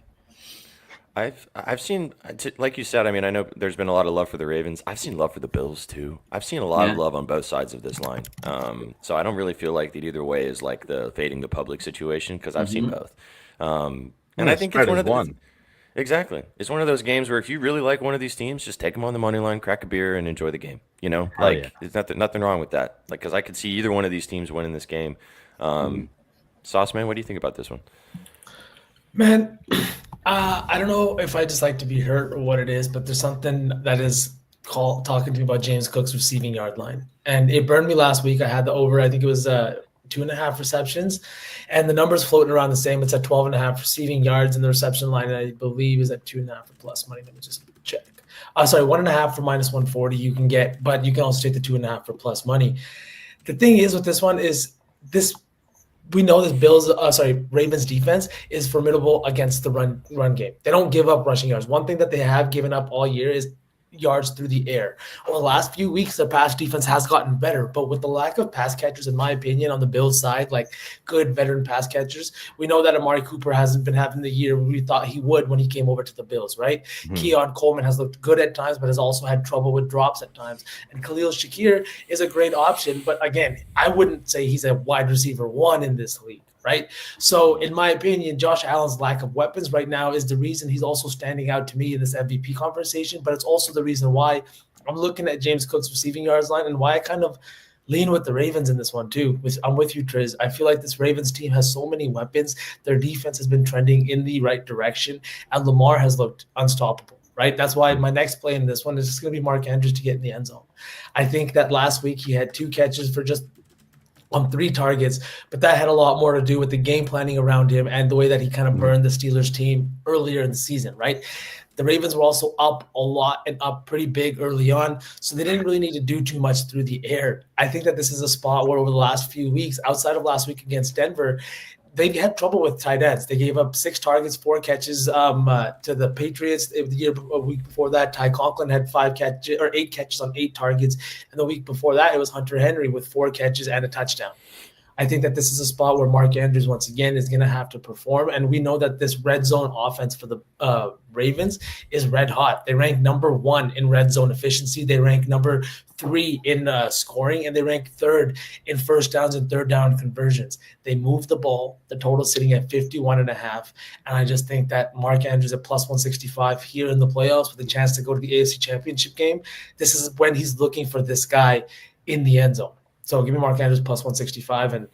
I've seen, like you said, I mean, I know there's been a lot of love for the Ravens. I've seen love for the Bills too. I've seen a lot of love on both sides of this line. So I don't really feel like that either way is like the fading the public situation because I've seen both. And I think it's one of those. Exactly. It's one of those games where if you really like one of these teams, just take them on the money line, crack a beer, and enjoy the game. You know, there's nothing wrong with that. Like, because I could see either one of these teams winning this game. Sauce Man, what do you think about this one? Man, I don't know if I just like to be hurt or what it is, but there's something that is talking to me about James Cook's receiving yard line. And it burned me last week. I had the over, I think it was 2.5 receptions, and the numbers floating around the same. It's at 12.5 receiving yards, and the reception line, I believe, is at 2.5 for plus money. Let me just check. Sorry, 1.5 for minus 140 you can get, but you can also take the 2.5 for plus money. The thing is with this one is this. We know this Ravens defense is formidable against the run game. They don't give up rushing yards. One thing that they have given up all year is yards through the air. Over the last few weeks, their pass defense has gotten better, but with the lack of pass catchers, in my opinion, on the Bills side, like good veteran pass catchers, we know that Amari Cooper hasn't been having the year we thought he would when he came over to the Bills, right? Keon Coleman has looked good at times, but has also had trouble with drops at times. And Khalil Shakir is a great option, but again, I wouldn't say he's a wide receiver one in this league. Right. So in my opinion, Josh Allen's lack of weapons right now is the reason he's also standing out to me in this MVP conversation. But it's also the reason why I'm looking at James Cook's receiving yards line and why I kind of lean with the Ravens in this one too. I'm with you, Triz. I feel like this Ravens team has so many weapons. Their defense has been trending in the right direction, and Lamar has looked unstoppable. Right. That's why my next play in this one is just going to be Mark Andrews to get in the end zone. I think that last week he had 2 catches for just on 3 targets, but that had a lot more to do with the game planning around him and the way that he kind of burned the Steelers team earlier in the season, right? The Ravens were also up a lot and up pretty big early on, so they didn't really need to do too much through the air. I think that this is a spot where over the last few weeks, outside of last week against Denver, they had trouble with tight ends. They gave up 6 targets, 4 catches to the Patriots. A week before that, Ty Conklin had 8 catches on 8 targets. And the week before that, it was Hunter Henry with 4 catches and a touchdown. I think that this is a spot where Mark Andrews, once again, is going to have to perform. And we know that this red zone offense for the Ravens is red hot. They rank number 1 in red zone efficiency. They rank number 3 in scoring, and they rank 3rd in first downs and third down conversions. They move the ball. The total sitting at 51.5. And I just think that Mark Andrews at plus 165 here in the playoffs with a chance to go to the AFC Championship game, this is when he's looking for this guy in the end zone. So give me Mark Andrews plus 165 and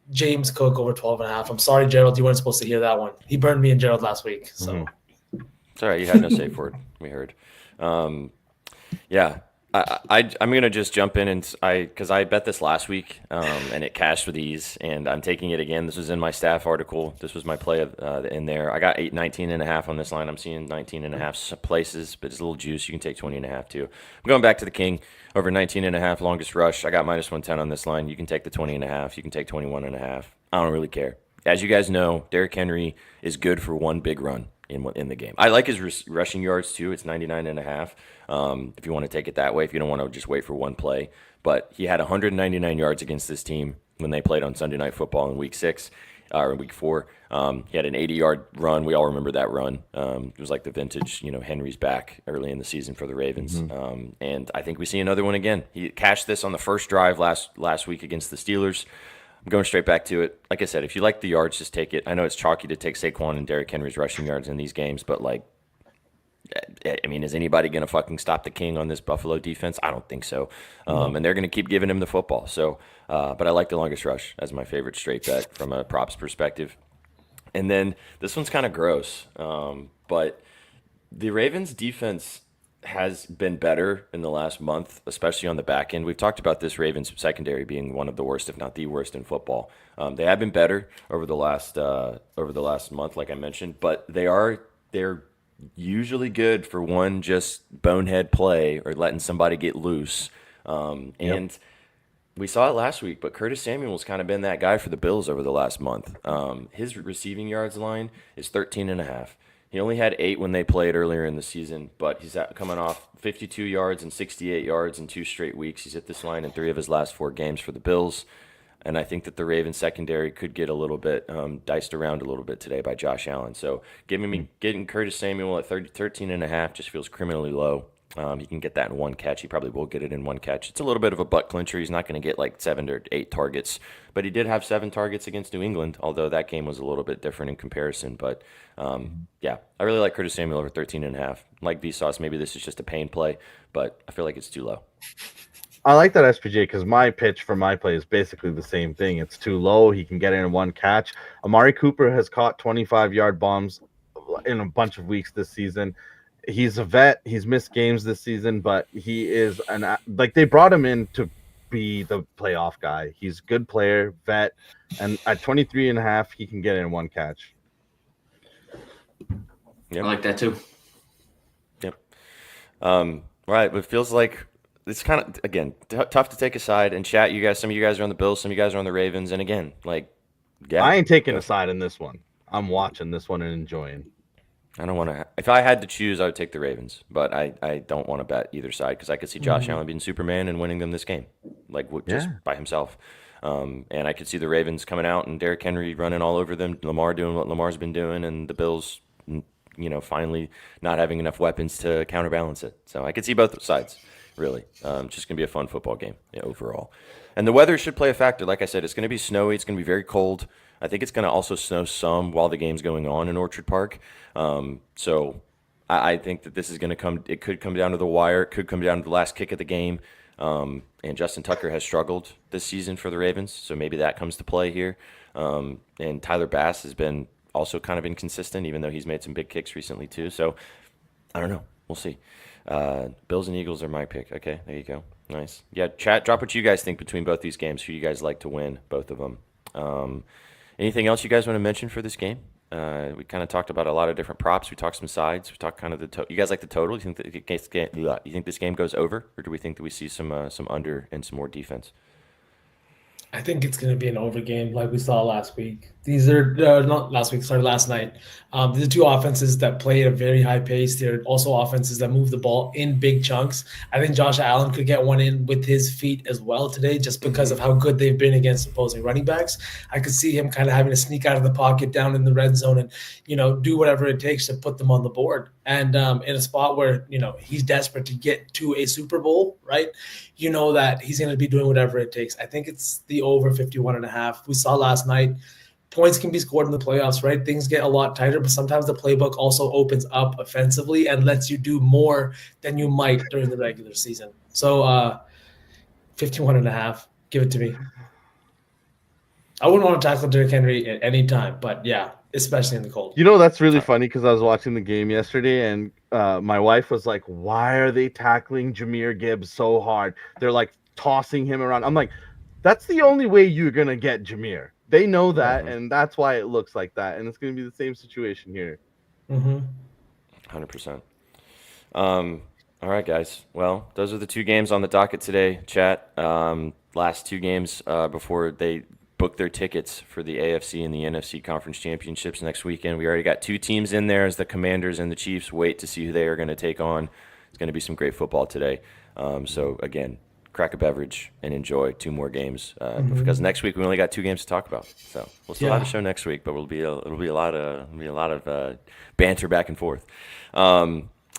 James Cook over 12.5. I'm sorry, Gerald, you weren't supposed to hear that one. He burned me and Gerald last week. So It's all right. You had no safe word. We heard. I'm gonna just jump in and because I bet this last week and it cashed with ease, and I'm taking it again. This was in my staff article. This was my play in there. I got 19.5 on this line. I'm seeing 19.5 places, but it's a little juice. You can take 20.5 too. I'm going back to the King over 19.5 longest rush. I got -110 on this line. You can take the 20.5. You can take 21.5. I don't really care. As you guys know, Derrick Henry is good for one big run in the game. I like his rushing yards too. It's 99.5. If you want to take it that way, if you don't want to just wait for one play. But he had 199 yards against this team when they played on Sunday Night Football in Week 6 or Week 4. He had an 80-yard run. We all remember that run. It was like the vintage, Henry's back early in the season for the Ravens. And I think we see another one again. He cashed this on the first drive last week against the Steelers. I'm going straight back to it. Like I said, if you like the yards, just take it. I know it's chalky to take Saquon and Derrick Henry's rushing yards in these games, but is anybody going to fucking stop the King on this Buffalo defense? I don't think so. And they're going to keep giving him the football. So, but I like the longest rush as my favorite straight bet from a props perspective. And then this one's kind of gross, but the Ravens defense has been better in the last month, especially on the back end. We've talked about this Ravens secondary being one of the worst, if not the worst, in football. They have been better over the last month, like I mentioned, but they're usually good for one just bonehead play or letting somebody get loose. And we saw it last week, but Curtis Samuel's kind of been that guy for the Bills over the last month. His receiving yards line is 13.5. He only had 8 when they played earlier in the season, but he's coming off 52 yards and 68 yards in 2 straight weeks. He's hit this line in 3 of his last 4 games for the Bills. And I think that the Ravens secondary could get a little bit diced around a little bit today by Josh Allen. So getting Curtis Samuel at 13.5 just feels criminally low. He can get that in one catch. He probably will get it in one catch. It's a little bit of a butt clincher. He's not going to get like 7 or 8 targets, but he did have 7 targets against New England, although that game was a little bit different in comparison. But I really like Curtis Samuel over 13.5. Like Vsauce, maybe this is just a pain play, but I feel like it's too low. I like that SPJ because my pitch for my play is basically the same thing. It's too low. He can get it in one catch. Amari Cooper has caught 25-yard bombs in a bunch of weeks this season. He's a vet. He's missed games this season, but he is they brought him in to be the playoff guy. He's a good player, vet, and at 23.5, he can get it in one catch. Yep. I like that too. Yep. Right. But it feels like it's kind of, again, tough to take a side and chat. Some of you guys are on the Bills, some of you guys are on the Ravens. And again, I ain't taking a side in this one. I'm watching this one and enjoying. I don't want to. If I had to choose, I would take the Ravens, but I don't want to bet either side because I could see Josh Allen being Superman and winning them this game, just by himself. And I could see the Ravens coming out and Derrick Henry running all over them, Lamar doing what Lamar's been doing, and the Bills, finally not having enough weapons to counterbalance it. So I could see both sides, really. Just going to be a fun football game overall. And the weather should play a factor. Like I said, it's going to be snowy. It's going to be very cold. I think it's going to also snow some while the game's going on in Orchard Park. So I think that this is going to come. It could come down to the wire. It could come down to the last kick of the game. And Justin Tucker has struggled this season for the Ravens, so maybe that comes to play here. And Tyler Bass has been also kind of inconsistent, even though he's made some big kicks recently too. So I don't know. We'll see. Bills and Eagles are my pick. Okay, there you go. Nice. Yeah, chat. Drop what you guys think between both these games. Who you guys like to win both of them. Anything else you guys want to mention for this game? We kind of talked about a lot of different props. We talked some sides. We talked kind of you guys like the total? You think this game goes over, or do we think that we see some under and some more defense? I think it's going to be an over game like we saw last week. These are last night. These are two offenses that play at a very high pace. They're also offenses that move the ball in big chunks. I think Josh Allen could get one in with his feet as well today just because of how good they've been against opposing running backs. I could see him kind of having to sneak out of the pocket down in the red zone and, do whatever it takes to put them on the board. And in a spot where, he's desperate to get to a Super Bowl, right? That he's going to be doing whatever it takes. I think it's the over 51.5. We saw last night. Points can be scored in the playoffs, right? Things get a lot tighter, but sometimes the playbook also opens up offensively and lets you do more than you might during the regular season. So 51.5, give it to me. I wouldn't want to tackle Derrick Henry at any time, but yeah, especially in the cold. You know, that's really funny because I was watching the game yesterday and my wife was like, why are they tackling Jahmyr Gibbs so hard? They're like tossing him around. I'm like, that's the only way you're going to get Jahmyr. They know that, and that's why it looks like that. And it's going to be the same situation here. 100%. All right, guys. Well, those are the two games on the docket today, chat. Last two games before they book their tickets for the AFC and the NFC Conference Championships next weekend. We already got two teams in there as the Commanders and the Chiefs. Wait to see who they are going to take on. It's going to be some great football today. So, again, crack a beverage and enjoy two more games because next week we only got two games to talk about. So we'll still have a show next week, but it'll be a lot of banter back and forth.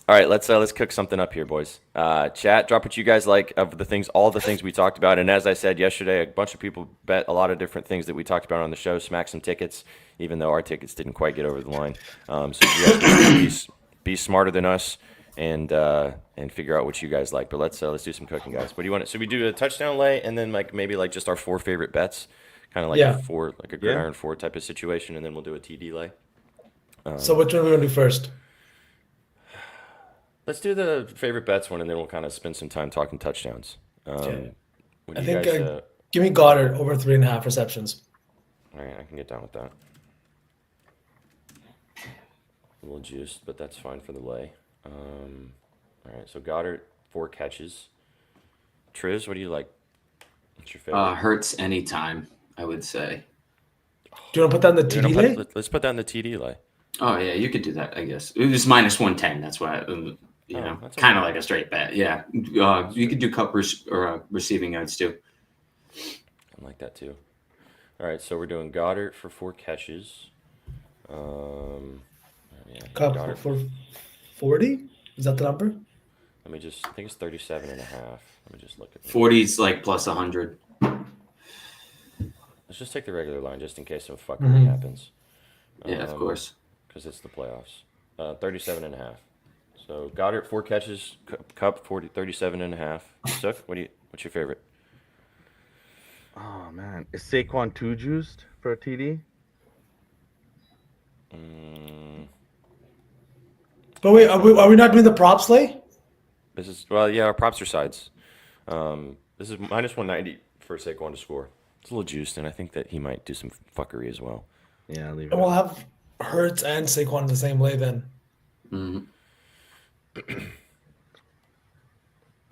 All right, let's cook something up here, boys. Chat, drop what you guys like of all the things we talked about. And as I said yesterday, a bunch of people bet a lot of different things that we talked about on the show. Smack some tickets, even though our tickets didn't quite get over the line. So you guys be smarter than us and figure out what you guys like. But let's do some cooking, guys. What do you want? So we do a touchdown lay, and then maybe just our 4 favorite bets, kind of like a gridiron 4 type of situation, and then we'll do a TD lay. So which one are we gonna do first? Let's do the favorite bets one, and then we'll kind of spend some time talking touchdowns. Okay. What I do you think guys, give me Goddard over 3.5 receptions. all right, I can get down with that. A little juiced, but that's fine for the lay. All right, so Goddard 4 catches. Triz, what do you like? What's your favorite? Hurts anytime, I would say. Do you want to put that in the TD lay? Let's put that in the TD lay. Oh yeah, you could do that. I guess it was minus 110. That's why that's kind okay. of like a straight bet. Yeah, you could do cup or receiving yards too. I like that too. All right, so we're doing Goddard for 4 catches. Cup for 40? Is that the number? Let me just, I think it's 37.5. Let me just look at it. 40's like plus 100. Let's just take the regular line just in case some fuckery happens. Yeah, of course. Because it's the playoffs. 37.5. So Goddard 4 catches, Cup 37.5. Suk, what's your favorite? Oh, man. Is Saquon too juiced for a TD? But wait, are we not doing the props lay? Our props are sides. This is minus 190 for Saquon to score. It's a little juiced, and I think that he might do some fuckery as well. Yeah, leave it. And we'll have Hurts and Saquon in the same lay then.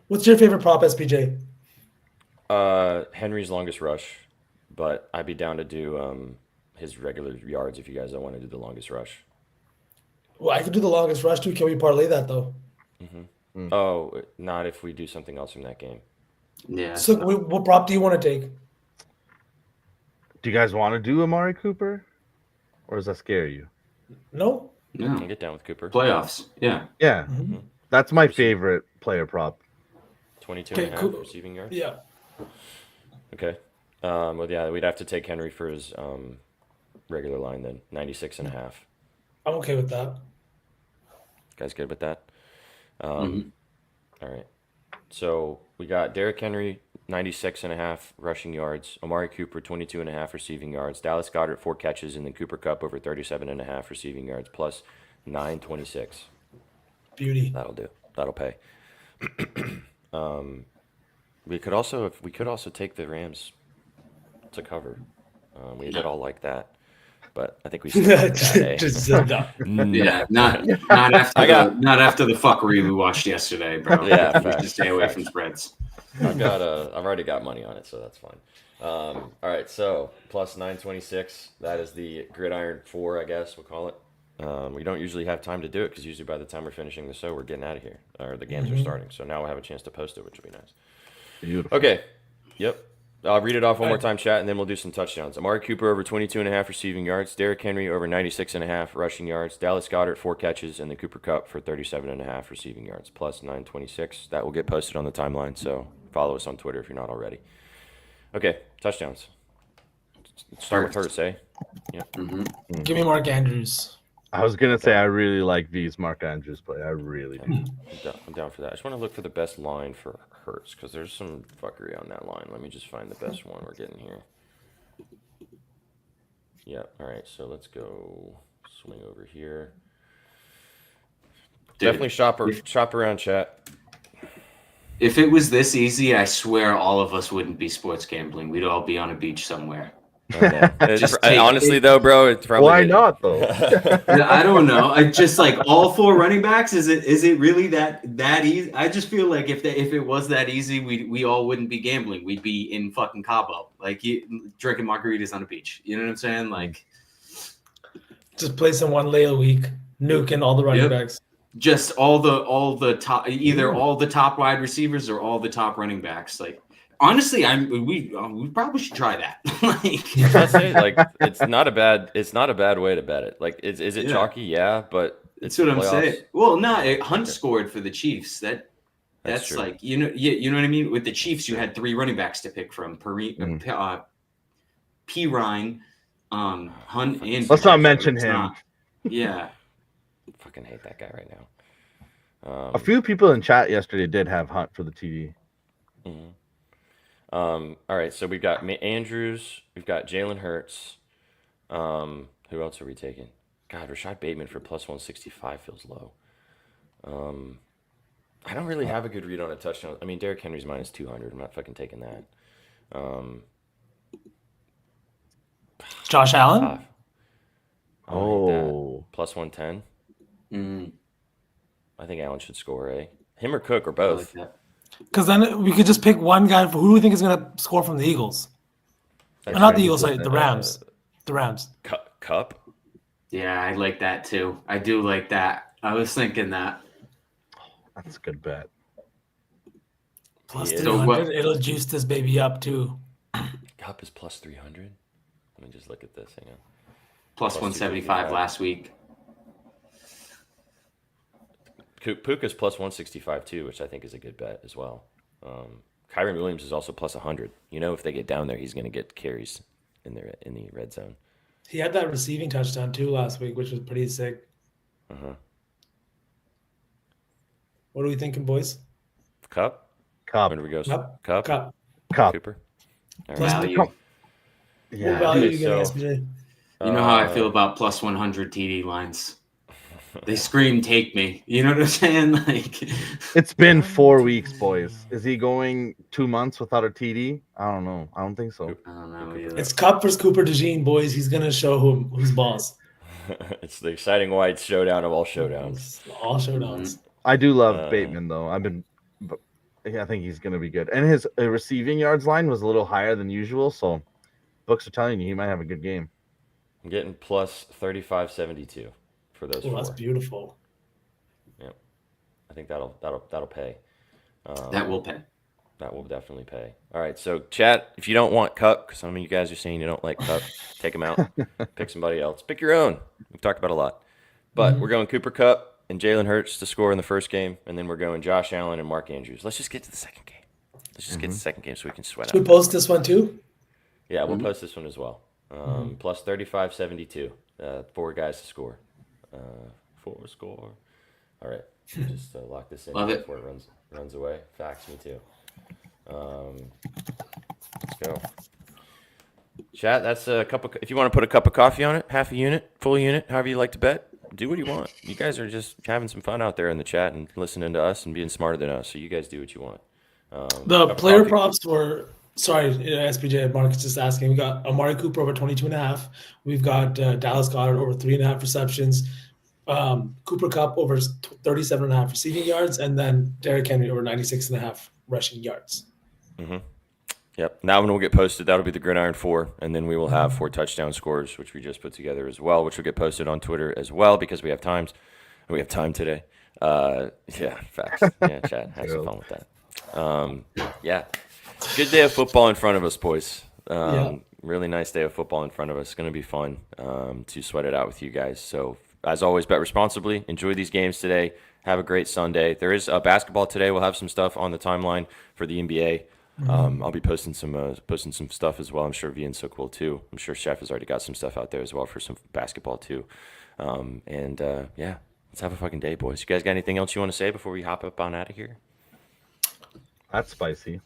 What's your favorite prop, SPJ? Henry's longest rush, but I'd be down to do his regular yards if you guys don't want to do the longest rush. Well, I could do the longest rush too. Can we parlay that though? Oh, not if we do something else from that game. Yeah. So what prop do you want to take? Do you guys want to do Amari Cooper? Or does that scare you? No? I No. can get down with Cooper. Playoffs. Yeah. Yeah. That's my favorite player prop. 22.5 receiving yards. Yeah. Okay. We'd have to take Henry for his regular line then, 96.5. I'm okay with that. Guys good with that? All right. So we got Derrick Henry, 96.5 rushing yards. Amari Cooper, 22.5 receiving yards. Dallas Goedert, 4 catches. And then Cooper Kupp over 37.5 receiving yards, plus 926. Beauty. That'll do. That'll pay. We could also take the Rams to cover. We did all like that. But I think we still like that, No. Yeah, not after the fuckery we watched yesterday, bro. Yeah, We should stay away from spreads. I've already got money on it, so that's fine. All right, so plus 926. That is the Gridiron 4, I guess we'll call it. We don't usually have time to do it because usually by the time we're finishing the show, we're getting out of here, or the games are starting. So now we'll have a chance to post it, which will be nice. Beautiful. Okay. Yep. I'll read it off one more time, chat, and then we'll do some touchdowns. Amari Cooper over 22.5 receiving yards. Derrick Henry over 96.5 rushing yards. Dallas Goedert 4 catches, and then Cooper Kupp for 37.5 receiving yards, plus 926. That will get posted on the timeline, so follow us on Twitter if you're not already. Okay, touchdowns. Start with Hurts, eh? Yeah. Give me Mark Andrews. I was going to say I really like these Mark Andrews play. I really do. I'm down for that. I just want to look for the best line for Hurts because there's some fuckery on that line. Let me just find the best one we're getting here. Yeah. All right. So let's go swing over here. Dude, Definitely shop around, chat. If it was this easy, I swear all of us wouldn't be sports gambling. We'd all be on a beach somewhere. I know. Just take honestly it. though, bro, it's probably Why hidden. not though? I don't know. I just like all 4 running backs. Is it really that easy? I just feel like if it was that easy, we all wouldn't be gambling. We'd be in fucking Cabo, like drinking margaritas on a beach. You know what I'm saying? Like, Just play some one lay a week, nuking all the running Yep. backs. just all the top, either all the top wide receivers or all the top running backs. Like, honestly, we probably should try that. Like, I say, like, it's not a bad way to bet it. Like, is it Yeah. chalky? Yeah, but that's it's what the I'm playoffs. saying. Well, no, Hunt scored for the Chiefs. That's true. like, you know what I mean. With the Chiefs, you had 3 running backs to pick from: Pirine, Hunt, and Let's not Pacheco. mention It's him. not- Yeah, Fucking hate that guy right now. A few people in chat yesterday did have Hunt for the TD. All right, so we've got Andrews, we've got Jalen Hurts. Who else are we taking? God, Rashad Bateman for plus 165 feels low. I don't really have a good read on a touchdown. I mean, Derrick Henry's minus 200. I'm not fucking taking that. Josh Allen? Tough. I don't hate that. Oh, Plus 110. Mm, I think Allen should score, eh? Him or Cook or I like both. that. Because then we could just pick one guy. For who do we think is going to score from the Eagles? That's Not right. the Eagles, sorry, the Rams. The Rams. Cup? Yeah, I like that too. I do like that. I was thinking that. that's a good bet. Plus He is. 300. It'll juice this baby up too. Cup is plus 300. Let me just look at this. Hang on. Plus 175 last week. Puka's plus 165 too, which I think is a good bet as well. Kyron Williams is also plus 100. You know, if they get down there, he's going to get carries in the red zone. He had that receiving touchdown too last week, which was pretty sick. What are we thinking, boys? Cup? Cup. When do we go? Cup? Cup? Cup. Cooper? All Plus right. Value. What Yeah. value are you so- getting, SBJ? You know how I feel about plus 100 TD lines. They scream, "Take me!" You know what I'm saying? Like, It's been 4 weeks, boys. Is he going 2 months without a TD? I don't know. I don't think so. I don't know either. It's Cup versus Cooper DeJean, boys. He's gonna show who's boss. It's the exciting white showdown of all showdowns. All showdowns. I do love Bateman though. But yeah, I think he's gonna be good. And his receiving yards line was a little higher than usual, so books are telling you he might have a good game. I'm getting plus 35.72 for those Oh, four. that's beautiful. Yep. I think that'll pay. That will pay. That will definitely pay. All right, so chat, if you don't want Cup, because some of you guys are saying you don't like Cup, take him out. Pick somebody else. Pick your own. We've talked about a lot. But we're going Cooper Cup and Jalen Hurts to score in the first game, and then we're going Josh Allen and Mark Andrews. Let's just get to the second game. Let's just get to the second game so we can sweat Should we out. post this one too? Yeah, we'll post this one as well. Plus 35.72. 4 guys to score. 4 score. All right. Just lock this in Love it. before it runs away. Facts, me too. Let's go. Chat, that's a cup of, if you want to put a cup of coffee on it, half a unit, full unit, however you like to bet, do what you want. You guys are just having some fun out there in the chat and listening to us and being smarter than us. So you guys do what you want. The cup of player coffee. props were SPJ Mark is just asking. We got Amari Cooper over 22.5. We've got Dallas Goedert over 3.5 receptions. Cooper Cup over 37.5 receiving yards, and then Derrick Henry over 96.5 rushing yards. Yep. That one will get posted. That'll be the Gridiron 4. And then we will have 4 touchdown scores, which we just put together as well, which will get posted on Twitter as well because we have time today. Yeah, facts. Yeah, chat. Have some fun with that. Yeah. Good day of football in front of us, boys. Really nice day of football in front of us. It's going to be fun to sweat it out with you guys. So, as always, bet responsibly. Enjoy these games today. Have a great Sunday. There is basketball today. We'll have some stuff on the timeline for the NBA. I'll be posting some stuff as well. I'm sure Vian's so cool too. I'm sure Chef has already got some stuff out there as well for some basketball too. Yeah, let's have a fucking day, boys. You guys got anything else you want to say before we hop up on out of here? That's spicy.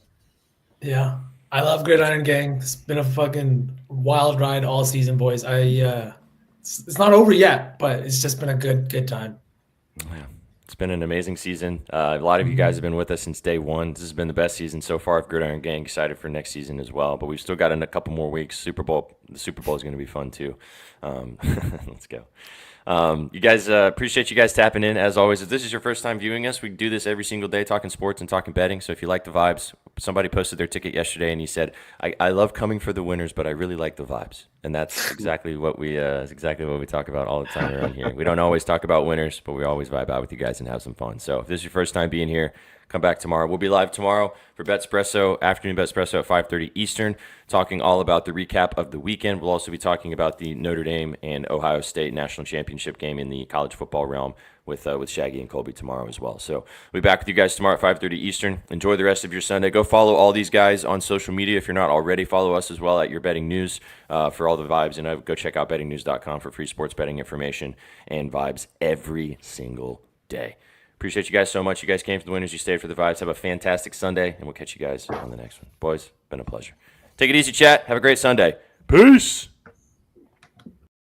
Yeah. I love Gridiron Gang. It's been a fucking wild ride all season, boys. It's not over yet, but it's just been a good time. Yeah. It's been an amazing season. A lot of you guys have been with us since day one. This has been the best season so far of Gridiron Gang. Excited for next season as well. But we've still got in a couple more weeks. The Super Bowl is going to be fun too. Let's go. You guys, appreciate you guys tapping in. As always, if this is your first time viewing us, we do this every single day, talking sports and talking betting. So if you like the vibes, somebody posted their ticket yesterday and he said, I love coming for the winners, but I really like the vibes. And that's exactly what we talk about all the time around here. We don't always talk about winners, but we always vibe out with you guys and have some fun. So if this is your first time being here, come back tomorrow. We'll be live tomorrow for Betspresso, afternoon Betspresso at 5:30 Eastern, talking all about the recap of the weekend. We'll also be talking about the Notre Dame and Ohio State national championship game in the college football realm with Shaggy and Colby tomorrow as well. So we'll be back with you guys tomorrow at 5:30 Eastern. Enjoy the rest of your Sunday. Go follow all these guys on social media. If you're not already, follow us as well at Your Betting News for all the vibes. And go check out bettingnews.com for free sports betting information and vibes every single day. Appreciate you guys so much. You guys came for the winners. You stayed for the vibes. Have a fantastic Sunday, and we'll catch you guys on the next one. Boys, been a pleasure. Take it easy, chat. Have a great Sunday. Peace.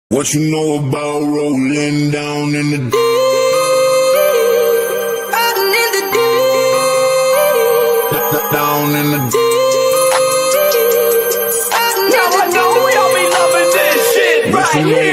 What you know about rolling down in the deep? Down in the deep. Now I know y'all be loving this shit right here.